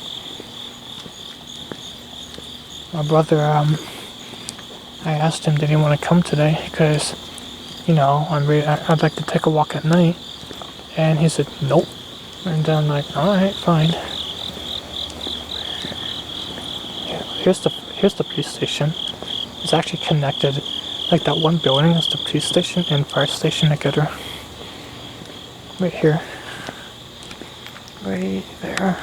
My brother, I asked him did he want to come today because, you know, I'd like to take a walk at night. And he said nope. And then I'm like, alright, fine. Yeah, here's the police station. It's actually connected. Like that one building is the police station and fire station together. Right here. Right there.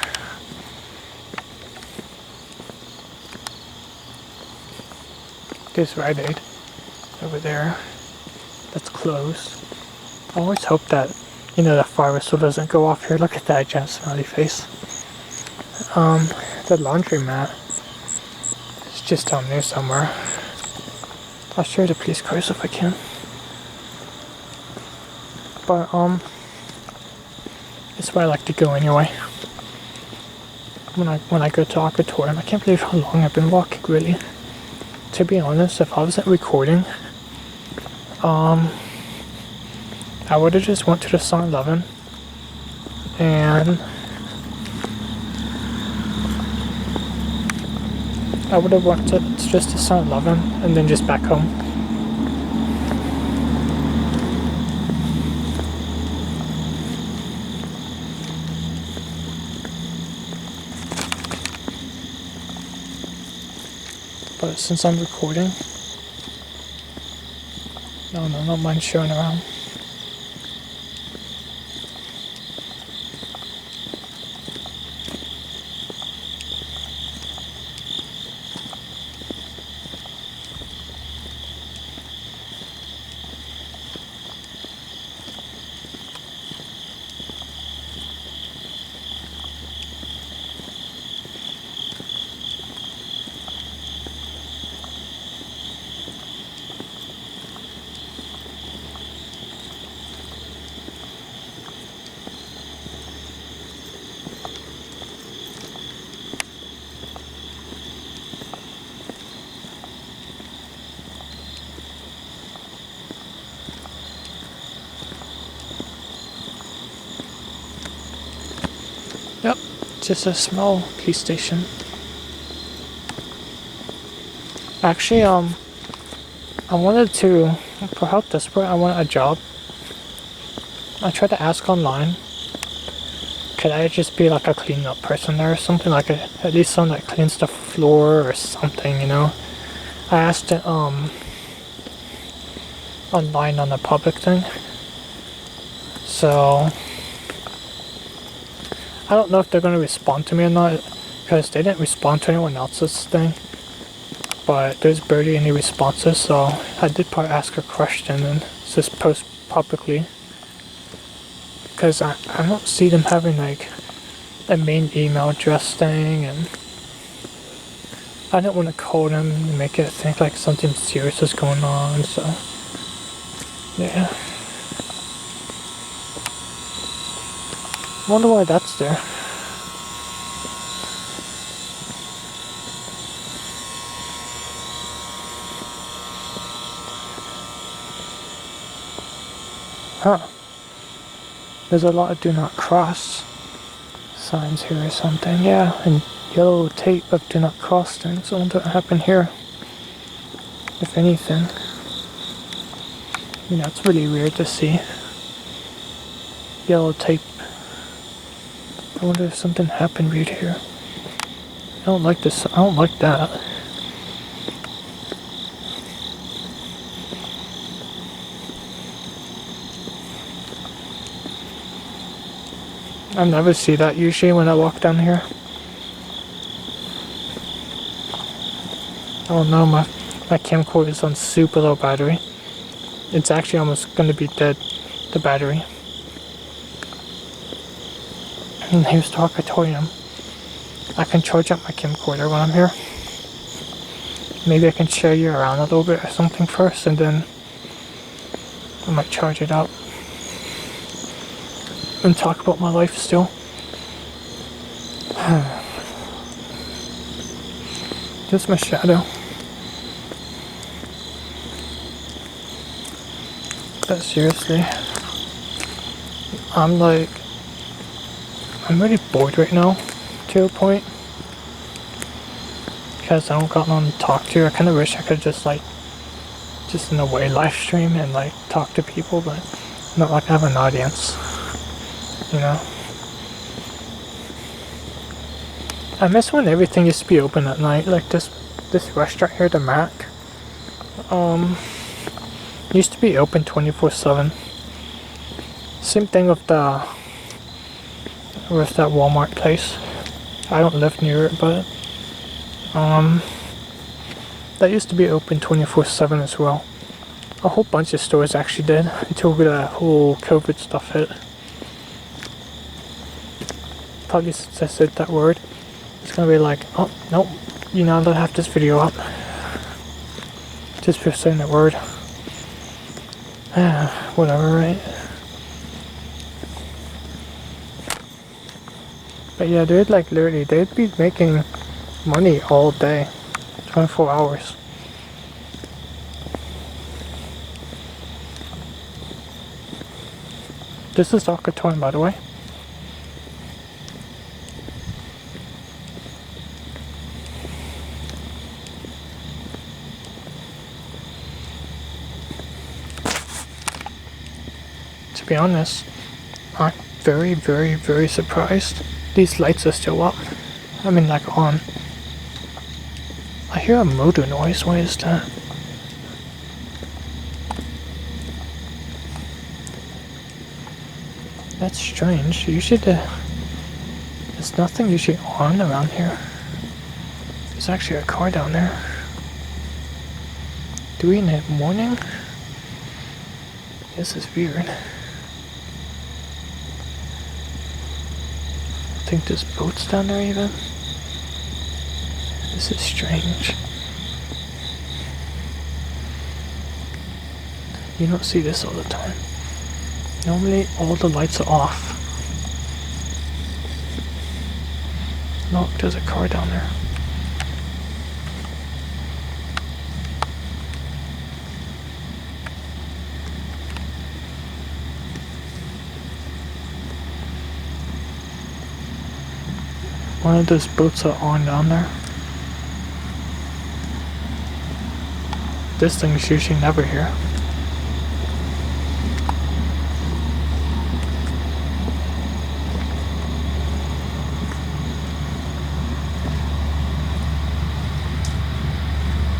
There's Rite Aid over there. That's closed. I always hope that, you know, the fire whistle doesn't go off here. Look at that giant smiley face. The laundromat is just down there somewhere. I'll show you the police cars if I can. But, it's where I like to go anyway. When I go to Aquatorium, I can't believe how long I've been walking, really. To be honest, if I wasn't recording, I would have just went to the 7-Eleven and I would have went to just the 7-Eleven and then just back home. But since I'm recording, no, not mind showing around. Yep, just a small police station. Actually, I wanted to, for how desperate, I want a job. I tried to ask online, could I just be like a clean up person there or something, like at least someone that cleans the floor or something, you know. I asked it online on the public thing. So I don't know if they're going to respond to me or not, because they didn't respond to anyone else's thing, but there's barely any responses, so I did probably ask a question and just post publicly, because I don't see them having like a main email address thing, and I didn't want to call them and make it think like something serious is going on, so yeah. Wonder why that's there. Huh. There's a lot of do not cross signs here or something. Yeah, and yellow tape of do not cross things. I wonder what happened here. If anything. You know, it's really weird to see yellow tape. I wonder if something happened right here. I don't like this. I don't like that. I never see that usually when I walk down here. Oh no, my camcorder is on super low battery. It's actually almost going to be dead, the battery. And here's the Aquatorium. I can charge up my camcorder when I'm here. maybe I can show you around a little bit or something first, and then I might charge it up and talk about my life still. Just my shadow. But seriously, I'm really bored right now to a point. Because I don't got no one to talk to. I kind of wish I could just in a way live stream and talk to people, but not like I have an audience, you know. I miss when everything used to be open at night, like this restaurant here, the Mac, used to be open 24/7. Same thing with that Walmart place. I don't live near it, but that used to be open 24/7 as well. A whole bunch of stores actually did until the whole COVID stuff hit. Probably since I said that word, it's gonna be like, oh nope, you now don't have this video up just for saying that word. Whatever, right? But yeah, they'd literally, they'd be making money all day, 24 hours. This is Aquatoin, by the way. To be honest, I'm very, very, very surprised these lights are still up. I mean, on. I hear a motor noise. Why is that? That's strange. Usually there's nothing usually on around here. There's actually a car down there. 3 in the morning? This is weird. I think there's boats down there even. This is strange. You don't see this all the time. Normally all the lights are off. Look, there's a car down there. One of those boats are on down there. This thing's usually never here.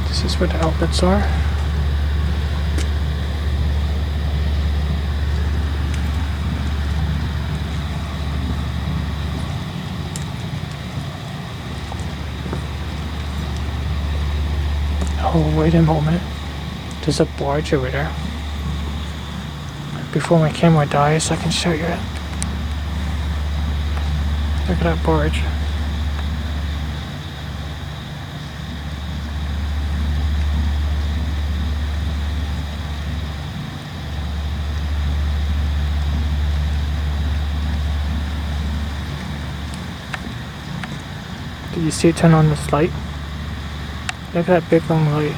This is where the outlets are. Oh, wait a moment. There's a barge over there. Before my camera dies, I can show you it. Look at that barge. Did you see it turn on this light? Look at that big long light.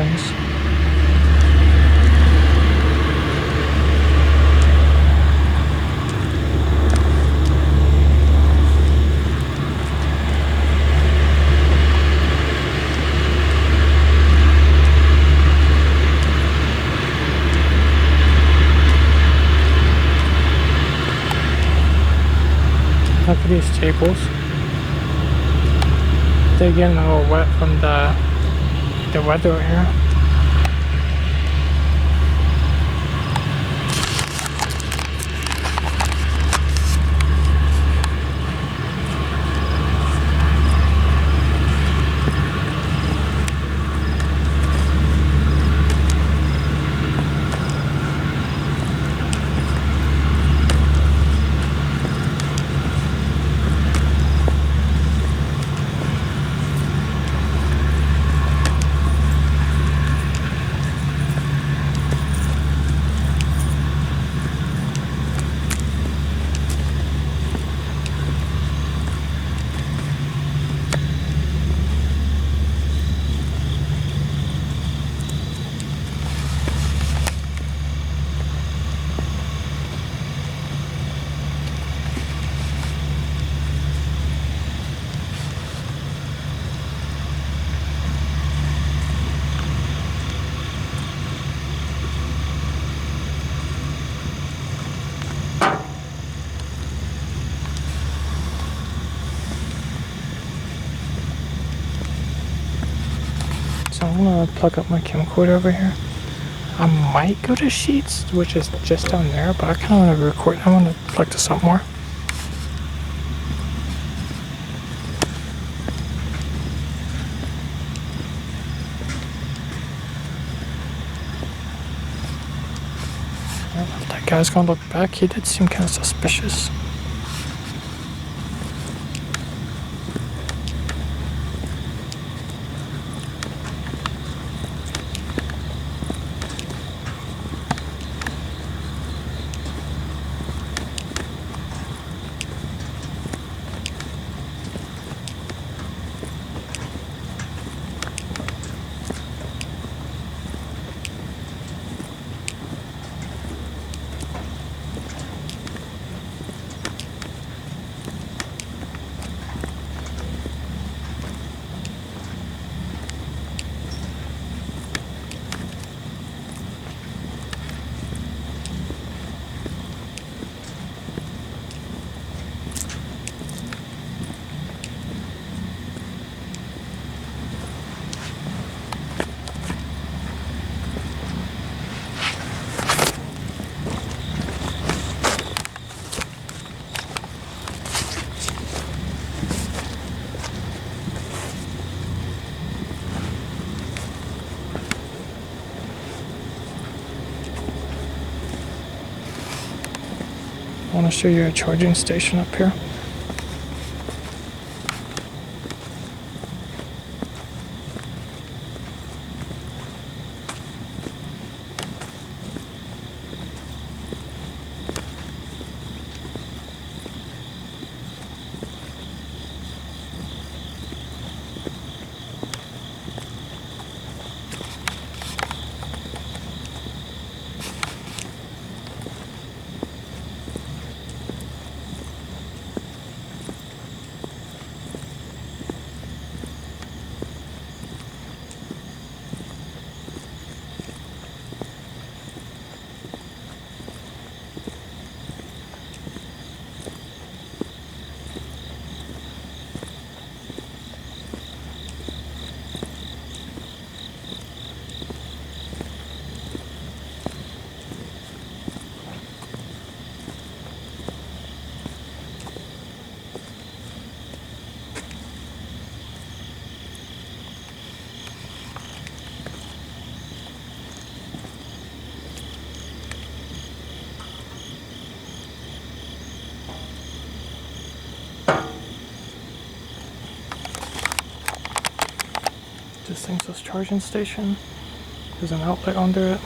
hands. Look at these tables. They're getting a little wet from the weather here. So I'm gonna plug up my camcorder over here. I might go to Sheets, which is just down there, but I kind of want to record. I want to plug this up more. I don't know if that guy's gonna look back. He did seem kind of suspicious. I want to show you a charging station up here. This thing's a charging station. There's an outlet under it.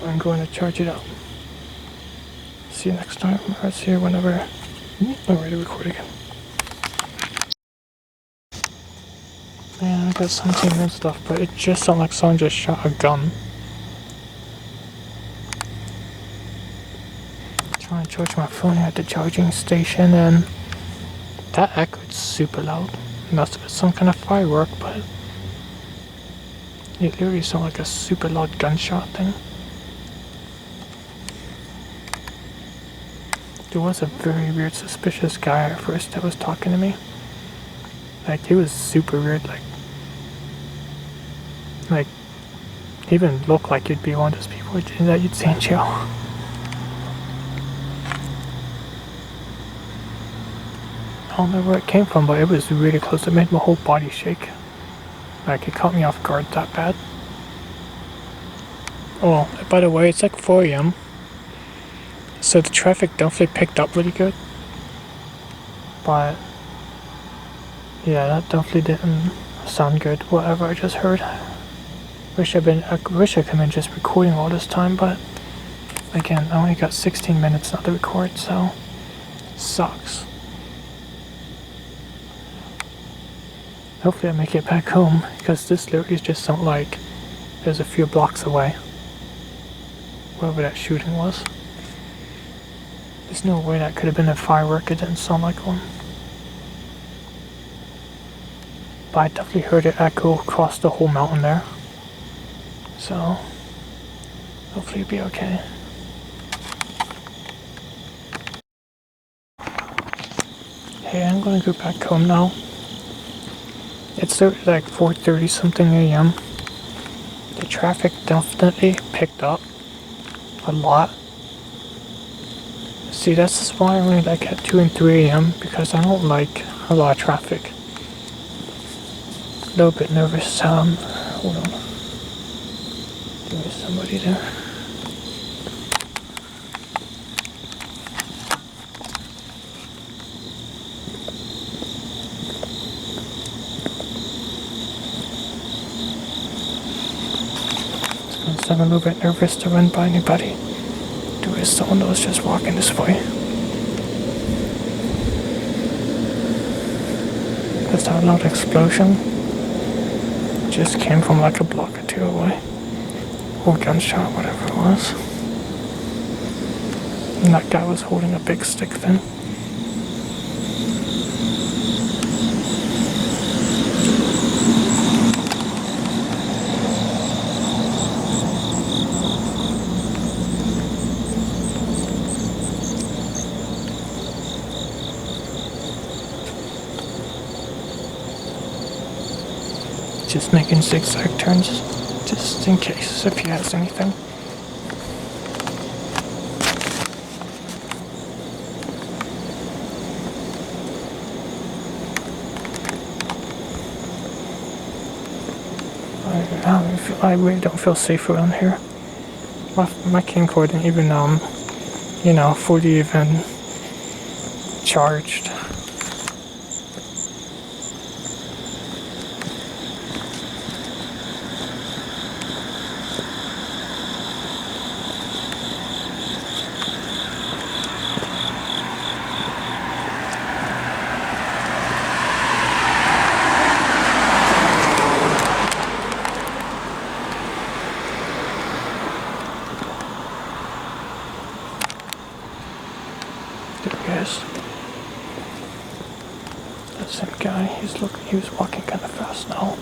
I'm going to charge it up. See you next time. I'll see you whenever I'm ready to record again. Man, only got 17 minutes left, but it just sounded like someone just shot a gun. Trying to charge my phone at the charging station, and that echoed super loud. Must have been some kind of firework, but it literally sounded like a super loud gunshot thing. There was a very weird, suspicious guy at first that was talking to me. Like, he was super weird, like he even looked like you'd be one of those people that you'd see in jail. I don't know where it came from, but it was really close. It made my whole body shake. Like, it caught me off guard that bad. Oh, by the way, it's like 4 a.m. So the traffic definitely picked up really good. But yeah, that definitely didn't sound good, whatever I just heard. I wish I could have been just recording all this time, but again, I only got 16 minutes not to record, so sucks. Hopefully I make it back home, because this literally just sounded like it was a few blocks away. Wherever that shooting was. There's no way that could have been a firework, it didn't sound like one. But I definitely heard it echo across the whole mountain there. So, hopefully it'll be okay. Hey, I'm gonna go back home now. It's like 4:30 something a.m. The traffic definitely picked up a lot. See, that's why I only like at 2 and 3 a.m. because I don't like a lot of traffic. A little bit nervous. Hold on. There is somebody there. I'm a little bit nervous to run by anybody. There is someone that was just walking this way. Just a loud explosion. Just came from like a block or two away. Or gunshot, whatever it was. And that guy was holding a big stick then. Just making zigzag turns, just in case if he has anything. I really don't feel safe around here. My camcorder didn't even, fully even charged. That same guy, he was walking kind of fast now.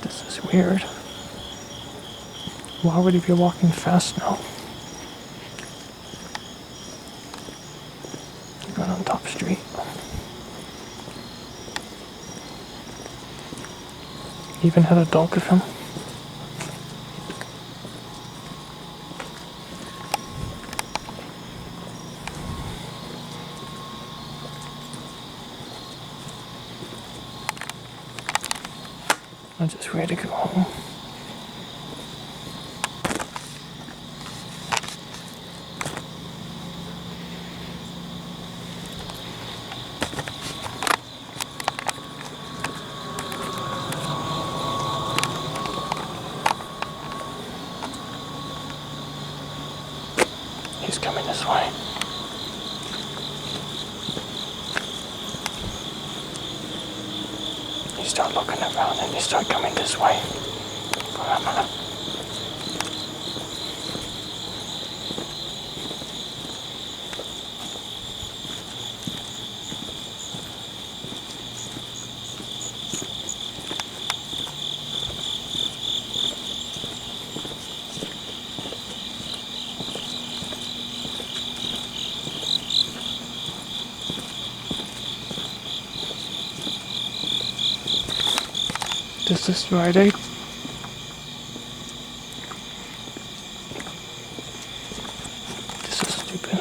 This is weird. Why would he be walking fast now? Going on top street. Even had a dog with him. I'm just ready to go home. start looking around and they start coming this way. This is Friday. This is stupid.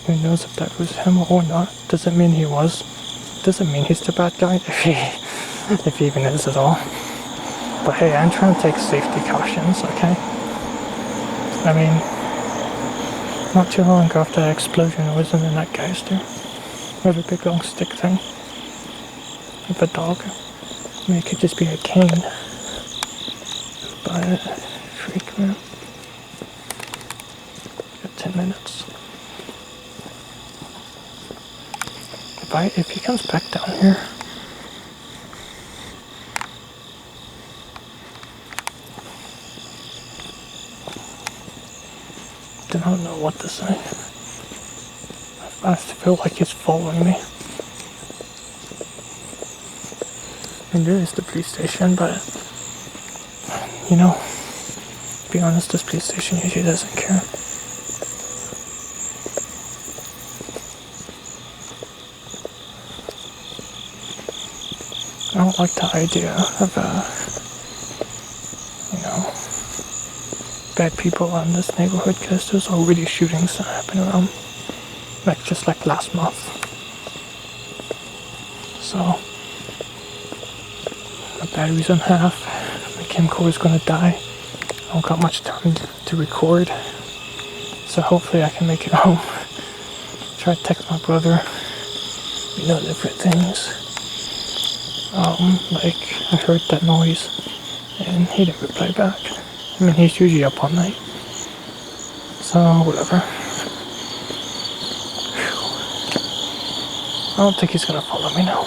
Who knows if that was him or not? Doesn't mean he was. Doesn't mean he's the bad guy if he even is at all. But hey, I'm trying to take safety cautions, okay? I mean, not too long after that explosion, it wasn't in that guy's there. With a big long stick thing. With a dog. I mean, it could just be a cane. But, freak, man. Got 10 minutes. If he comes back down here. Then I don't know what to say. I feel like he's following me. And there is the police station, but you know, to be honest, this police station usually doesn't care. I don't like the idea of you know, bad people in this neighborhood, because there's already shootings that happen around, like just like last month. So my battery's on half, my camcorder's gonna die. I don't got much time to record, so hopefully I can make it home. Try to text my brother, you know, different things. Like I heard that noise, and he didn't reply back. I mean, he's usually up all night, so whatever. Whew. I don't think he's gonna follow me now.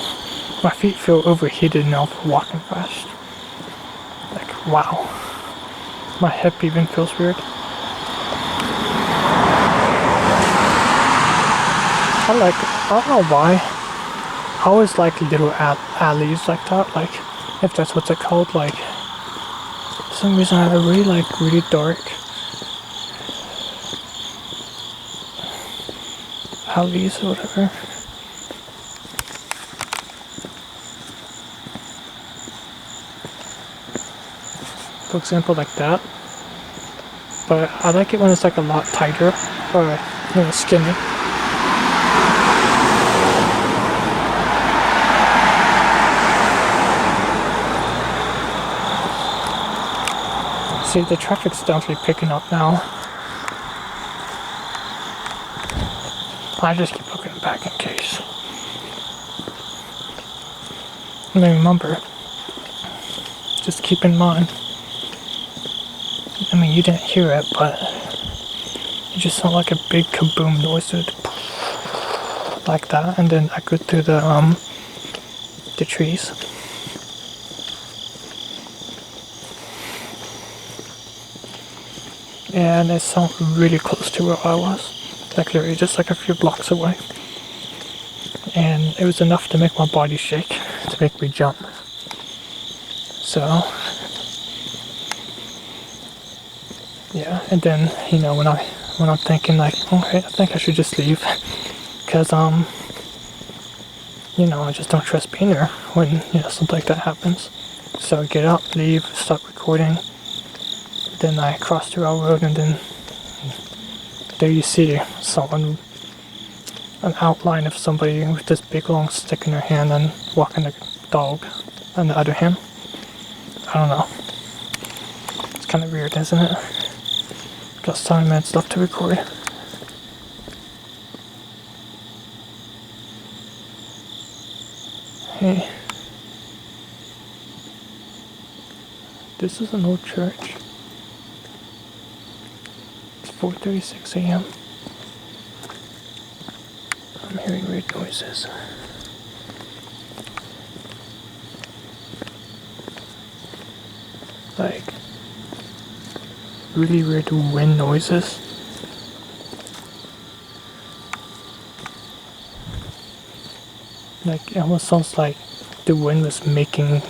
My feet feel overheated now for walking fast. Like, wow. My hip even feels weird. I don't know why. I always like little alleys like that, like, if that's what they're called, like, for some reason I really like really dark alleys or whatever. For example, like that. But I like it when it's like a lot tighter or, you know, skinny. See, the traffic's definitely picking up now. I just keep looking back in case. I mean, remember, just keep in mind. I mean, you didn't hear it, but it just sounded like a big kaboom noise, like that, and then echoed through the trees. And it sounded really close to where I was, like literally just like a few blocks away. And it was enough to make my body shake, to make me jump. So, yeah, and then, you know, when I'm thinking like, okay, I think I should just leave, because you know, I just don't trust being there when, you know, something like that happens. So I get up, leave, stop recording. Then I cross through our road, and then there you see someone, an outline of somebody with this big long stick in their hand and walking a dog on the other hand. I don't know. It's kind of weird, isn't it? Got 7 minutes left to record. Hey. This is an old church. 4:36 a.m. I'm hearing weird noises. like really weird wind noises. Like it almost sounds like the wind was making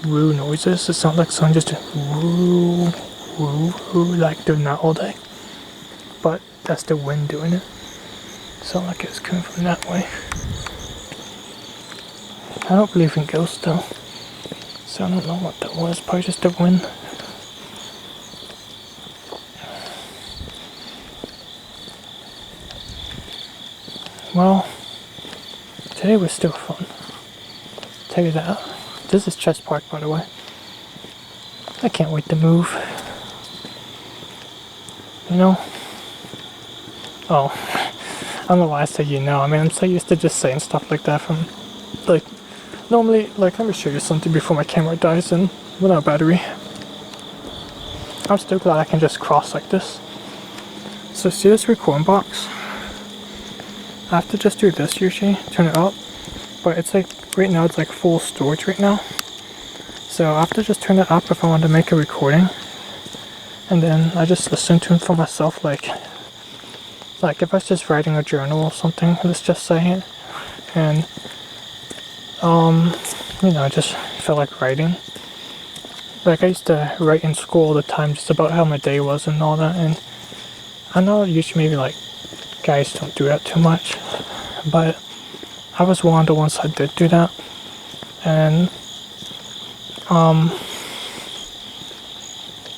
woo noises. It sounds like someone just woo, woo, woo, like doing that all day. But that's the wind doing it. Sound like it's coming from that way. I don't believe in ghosts though, so I don't know what that was. Probably just the wind. Well, today was still fun. I'll tell you that. This is Chess Park, by the way. I can't wait to move. You know? Oh, I don't know why I say you know. I mean, I'm so used to just saying stuff like that from, like, normally, like, let me show you something before my camera dies and without battery. I'm still glad I can just cross like this. So see this recording box? I have to just do this usually, turn it up, but it's like, right now it's like full storage right now. So I have to just turn it up if I want to make a recording. And then I just listen to it for myself, like if I was just writing a journal or something, let's just say it. And, you know, I just felt like writing. Like I used to write in school all the time just about how my day was and all that. And I know usually maybe like guys don't do that too much, but I was one of the ones that did do that. And I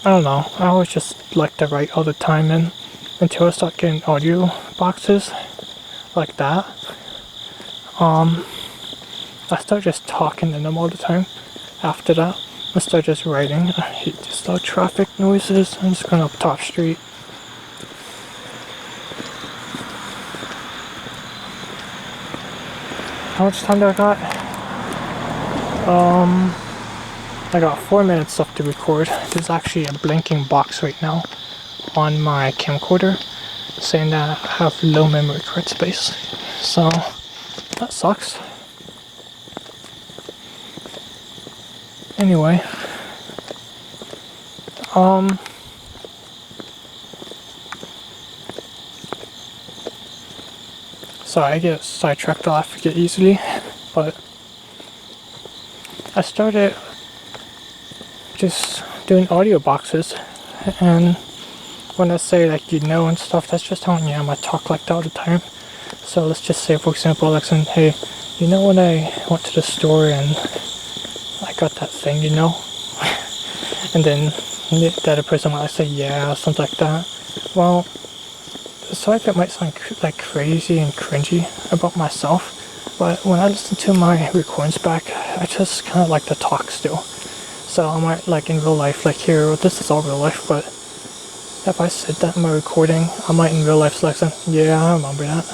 don't know, I always just like to write all the time, and until I start getting audio boxes like that, I start just talking in them all the time. After that, I start just writing. I hate just all traffic noises. I'm just going up Top Street. How much time do I got? I got 4 minutes left to record. There's actually a blinking box right now on my camcorder saying that I have low memory card space. So that sucks. Anyway, sorry, I get sidetracked a lot, I forget easily, but I started just doing audio boxes, and when I say like you know and stuff, that's just how I am. I talk like that all the time. So let's just say, for example, like saying, hey, you know when I went to the store and I got that thing, you know? And then the other person might say yeah, or something like that. Well, sorry if it might sound like crazy and cringy about myself, but when I listen to my recordings back, I just kind of like to talk still. So I might, like in real life, like here, this is all real life, but if I said that in my recording, I might in real life select saying, yeah, I remember that.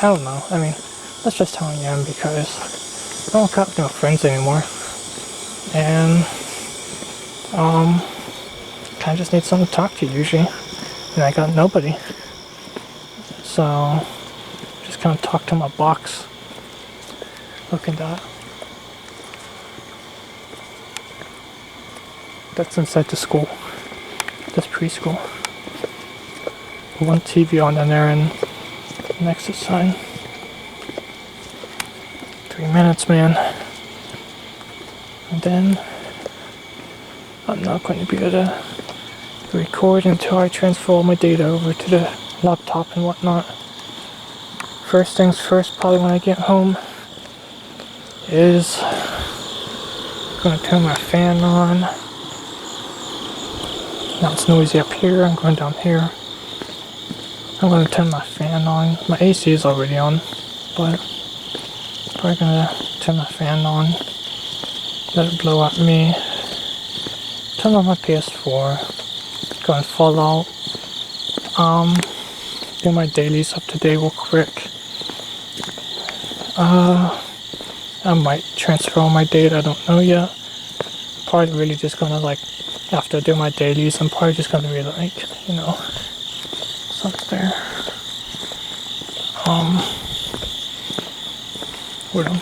I don't know, I mean, that's just how I am, because I don't got no friends anymore. And, kinda just need someone to talk to usually, and I got nobody. So, just kinda talk to my box. Look at that. That's inside the school. That's preschool. One TV on in there and an exit sign. 3 minutes, man. And then I'm not going to be able to record until I transfer all my data over to the laptop and whatnot. First things first, probably when I get home, is going to turn my fan on. Now it's noisy up here. I'm going down here. I'm going to turn my fan on. My AC is already on, but probably going to turn my fan on. Let it blow at me. Turn on my PS4. Go and Fallout. Do my dailies up to date real quick. I might transfer all my data, I don't know yet. Probably really just gonna like, after I do my dailies, I'm probably just gonna be like, you know, something there. Hold on.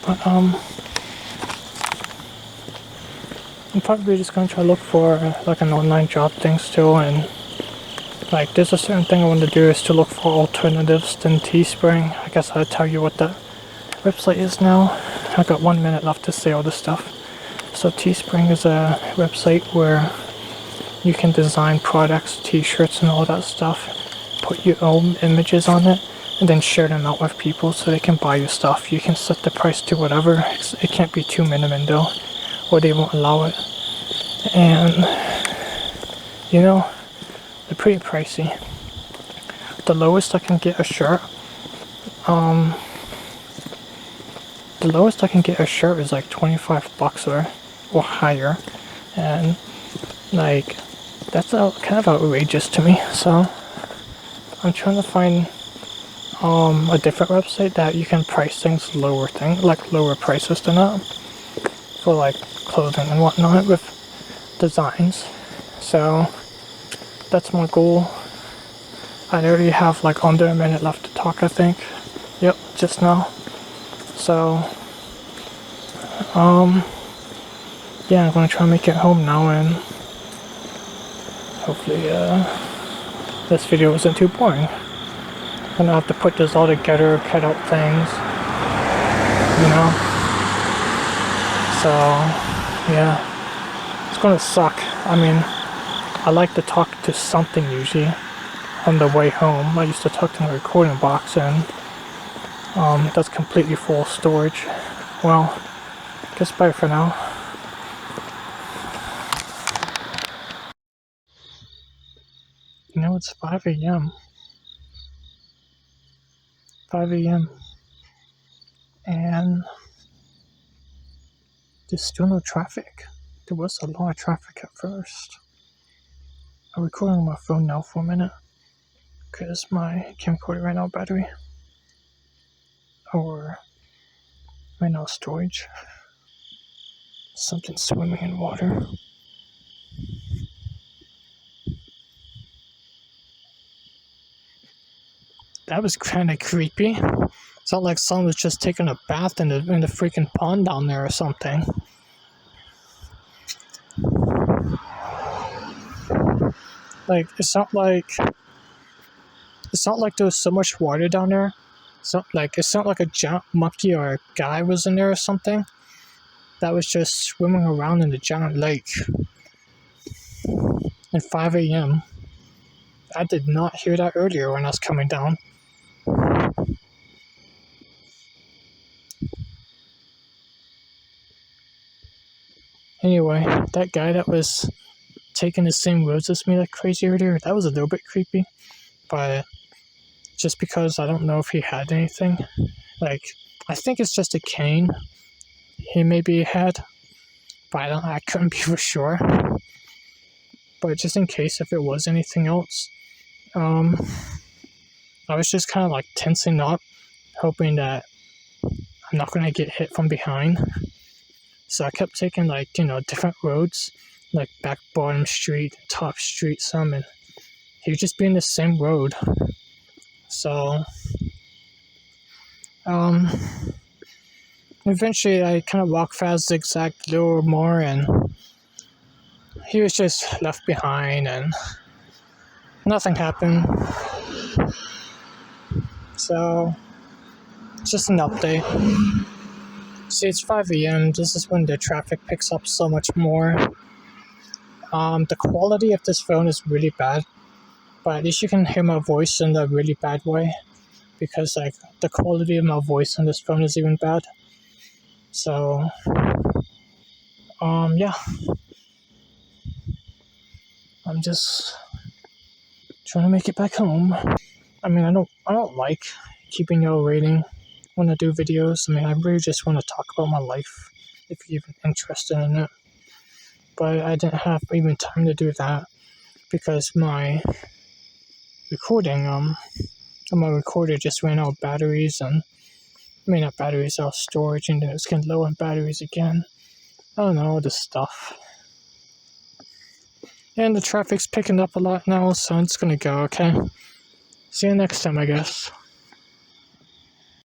But I'm probably just gonna try to look for like an online job thing still, and like there's a certain thing I want to do is to look for alternatives than Teespring. I guess I'll tell you what that website is now. I got 1 minute left to say all this stuff. So Teespring is a website where you can design products, t-shirts and all that stuff, put your own images on it, and then share them out with people so they can buy your stuff. You can set the price to whatever. It can't be too minimum though, or they won't allow it. And you know, they're pretty pricey. The lowest I can get a shirt, is like $25 or higher, and like that's kind of outrageous to me. So I'm trying to find a different website that you can price things lower prices than that for like clothing and whatnot with designs. So that's my goal. I already have like under a minute left to talk, I think. Yep, just now. So yeah, I'm gonna try and make it home now, and hopefully this video isn't too boring. I'm gonna have to put this all together, cut out things, you know. So yeah, it's gonna suck. I mean, I like to talk to something usually on the way home. I used to talk to my recording box, and that's completely full of storage. Well, guess bye for now. You know, it's 5 a.m. 5 a.m. and there's still no traffic. There was a lot of traffic at first. I'm recording on my phone now for a minute because my camcorder ran out of battery, or ran out of storage. Something swimming in water. That was kind of creepy. It's not like someone was just taking a bath in the freaking pond down there or something. Like it's not like there was so much water down there. It's not like a giant monkey or a guy was in there or something that was just swimming around in the giant lake at 5 a.m. I did not hear that earlier when I was coming down. Anyway, that guy that was taking the same roads as me like crazy earlier, that was a little bit creepy. But just because I don't know if he had anything. Like, I think it's just a cane he maybe had, but I couldn't be for sure. But just in case if it was anything else, I was just kind of like tensing up, hoping that I'm not gonna get hit from behind. So I kept taking like, different roads, like back bottom street, top street, some, and he would just be in the same road. So eventually I kind of walked fast, zigzagged a little more, and he was just left behind and nothing happened. So just an update. See, it's 5 a.m. This is when the traffic picks up so much more. The quality of this phone is really bad, but at least you can hear my voice in a really bad way, because like the quality of my voice on this phone is even bad. So yeah, I'm just trying to make it back home. I mean, I don't like keeping y'all waiting when I do videos. I mean, I really just want to talk about my life if you're even interested in it. But I didn't have even time to do that because my recorder just ran out of batteries, and not batteries, out of storage, and then it's getting low on batteries again. I don't know, all this stuff. And the traffic's picking up a lot now, so I'm just gonna go, okay? See you next time, I guess.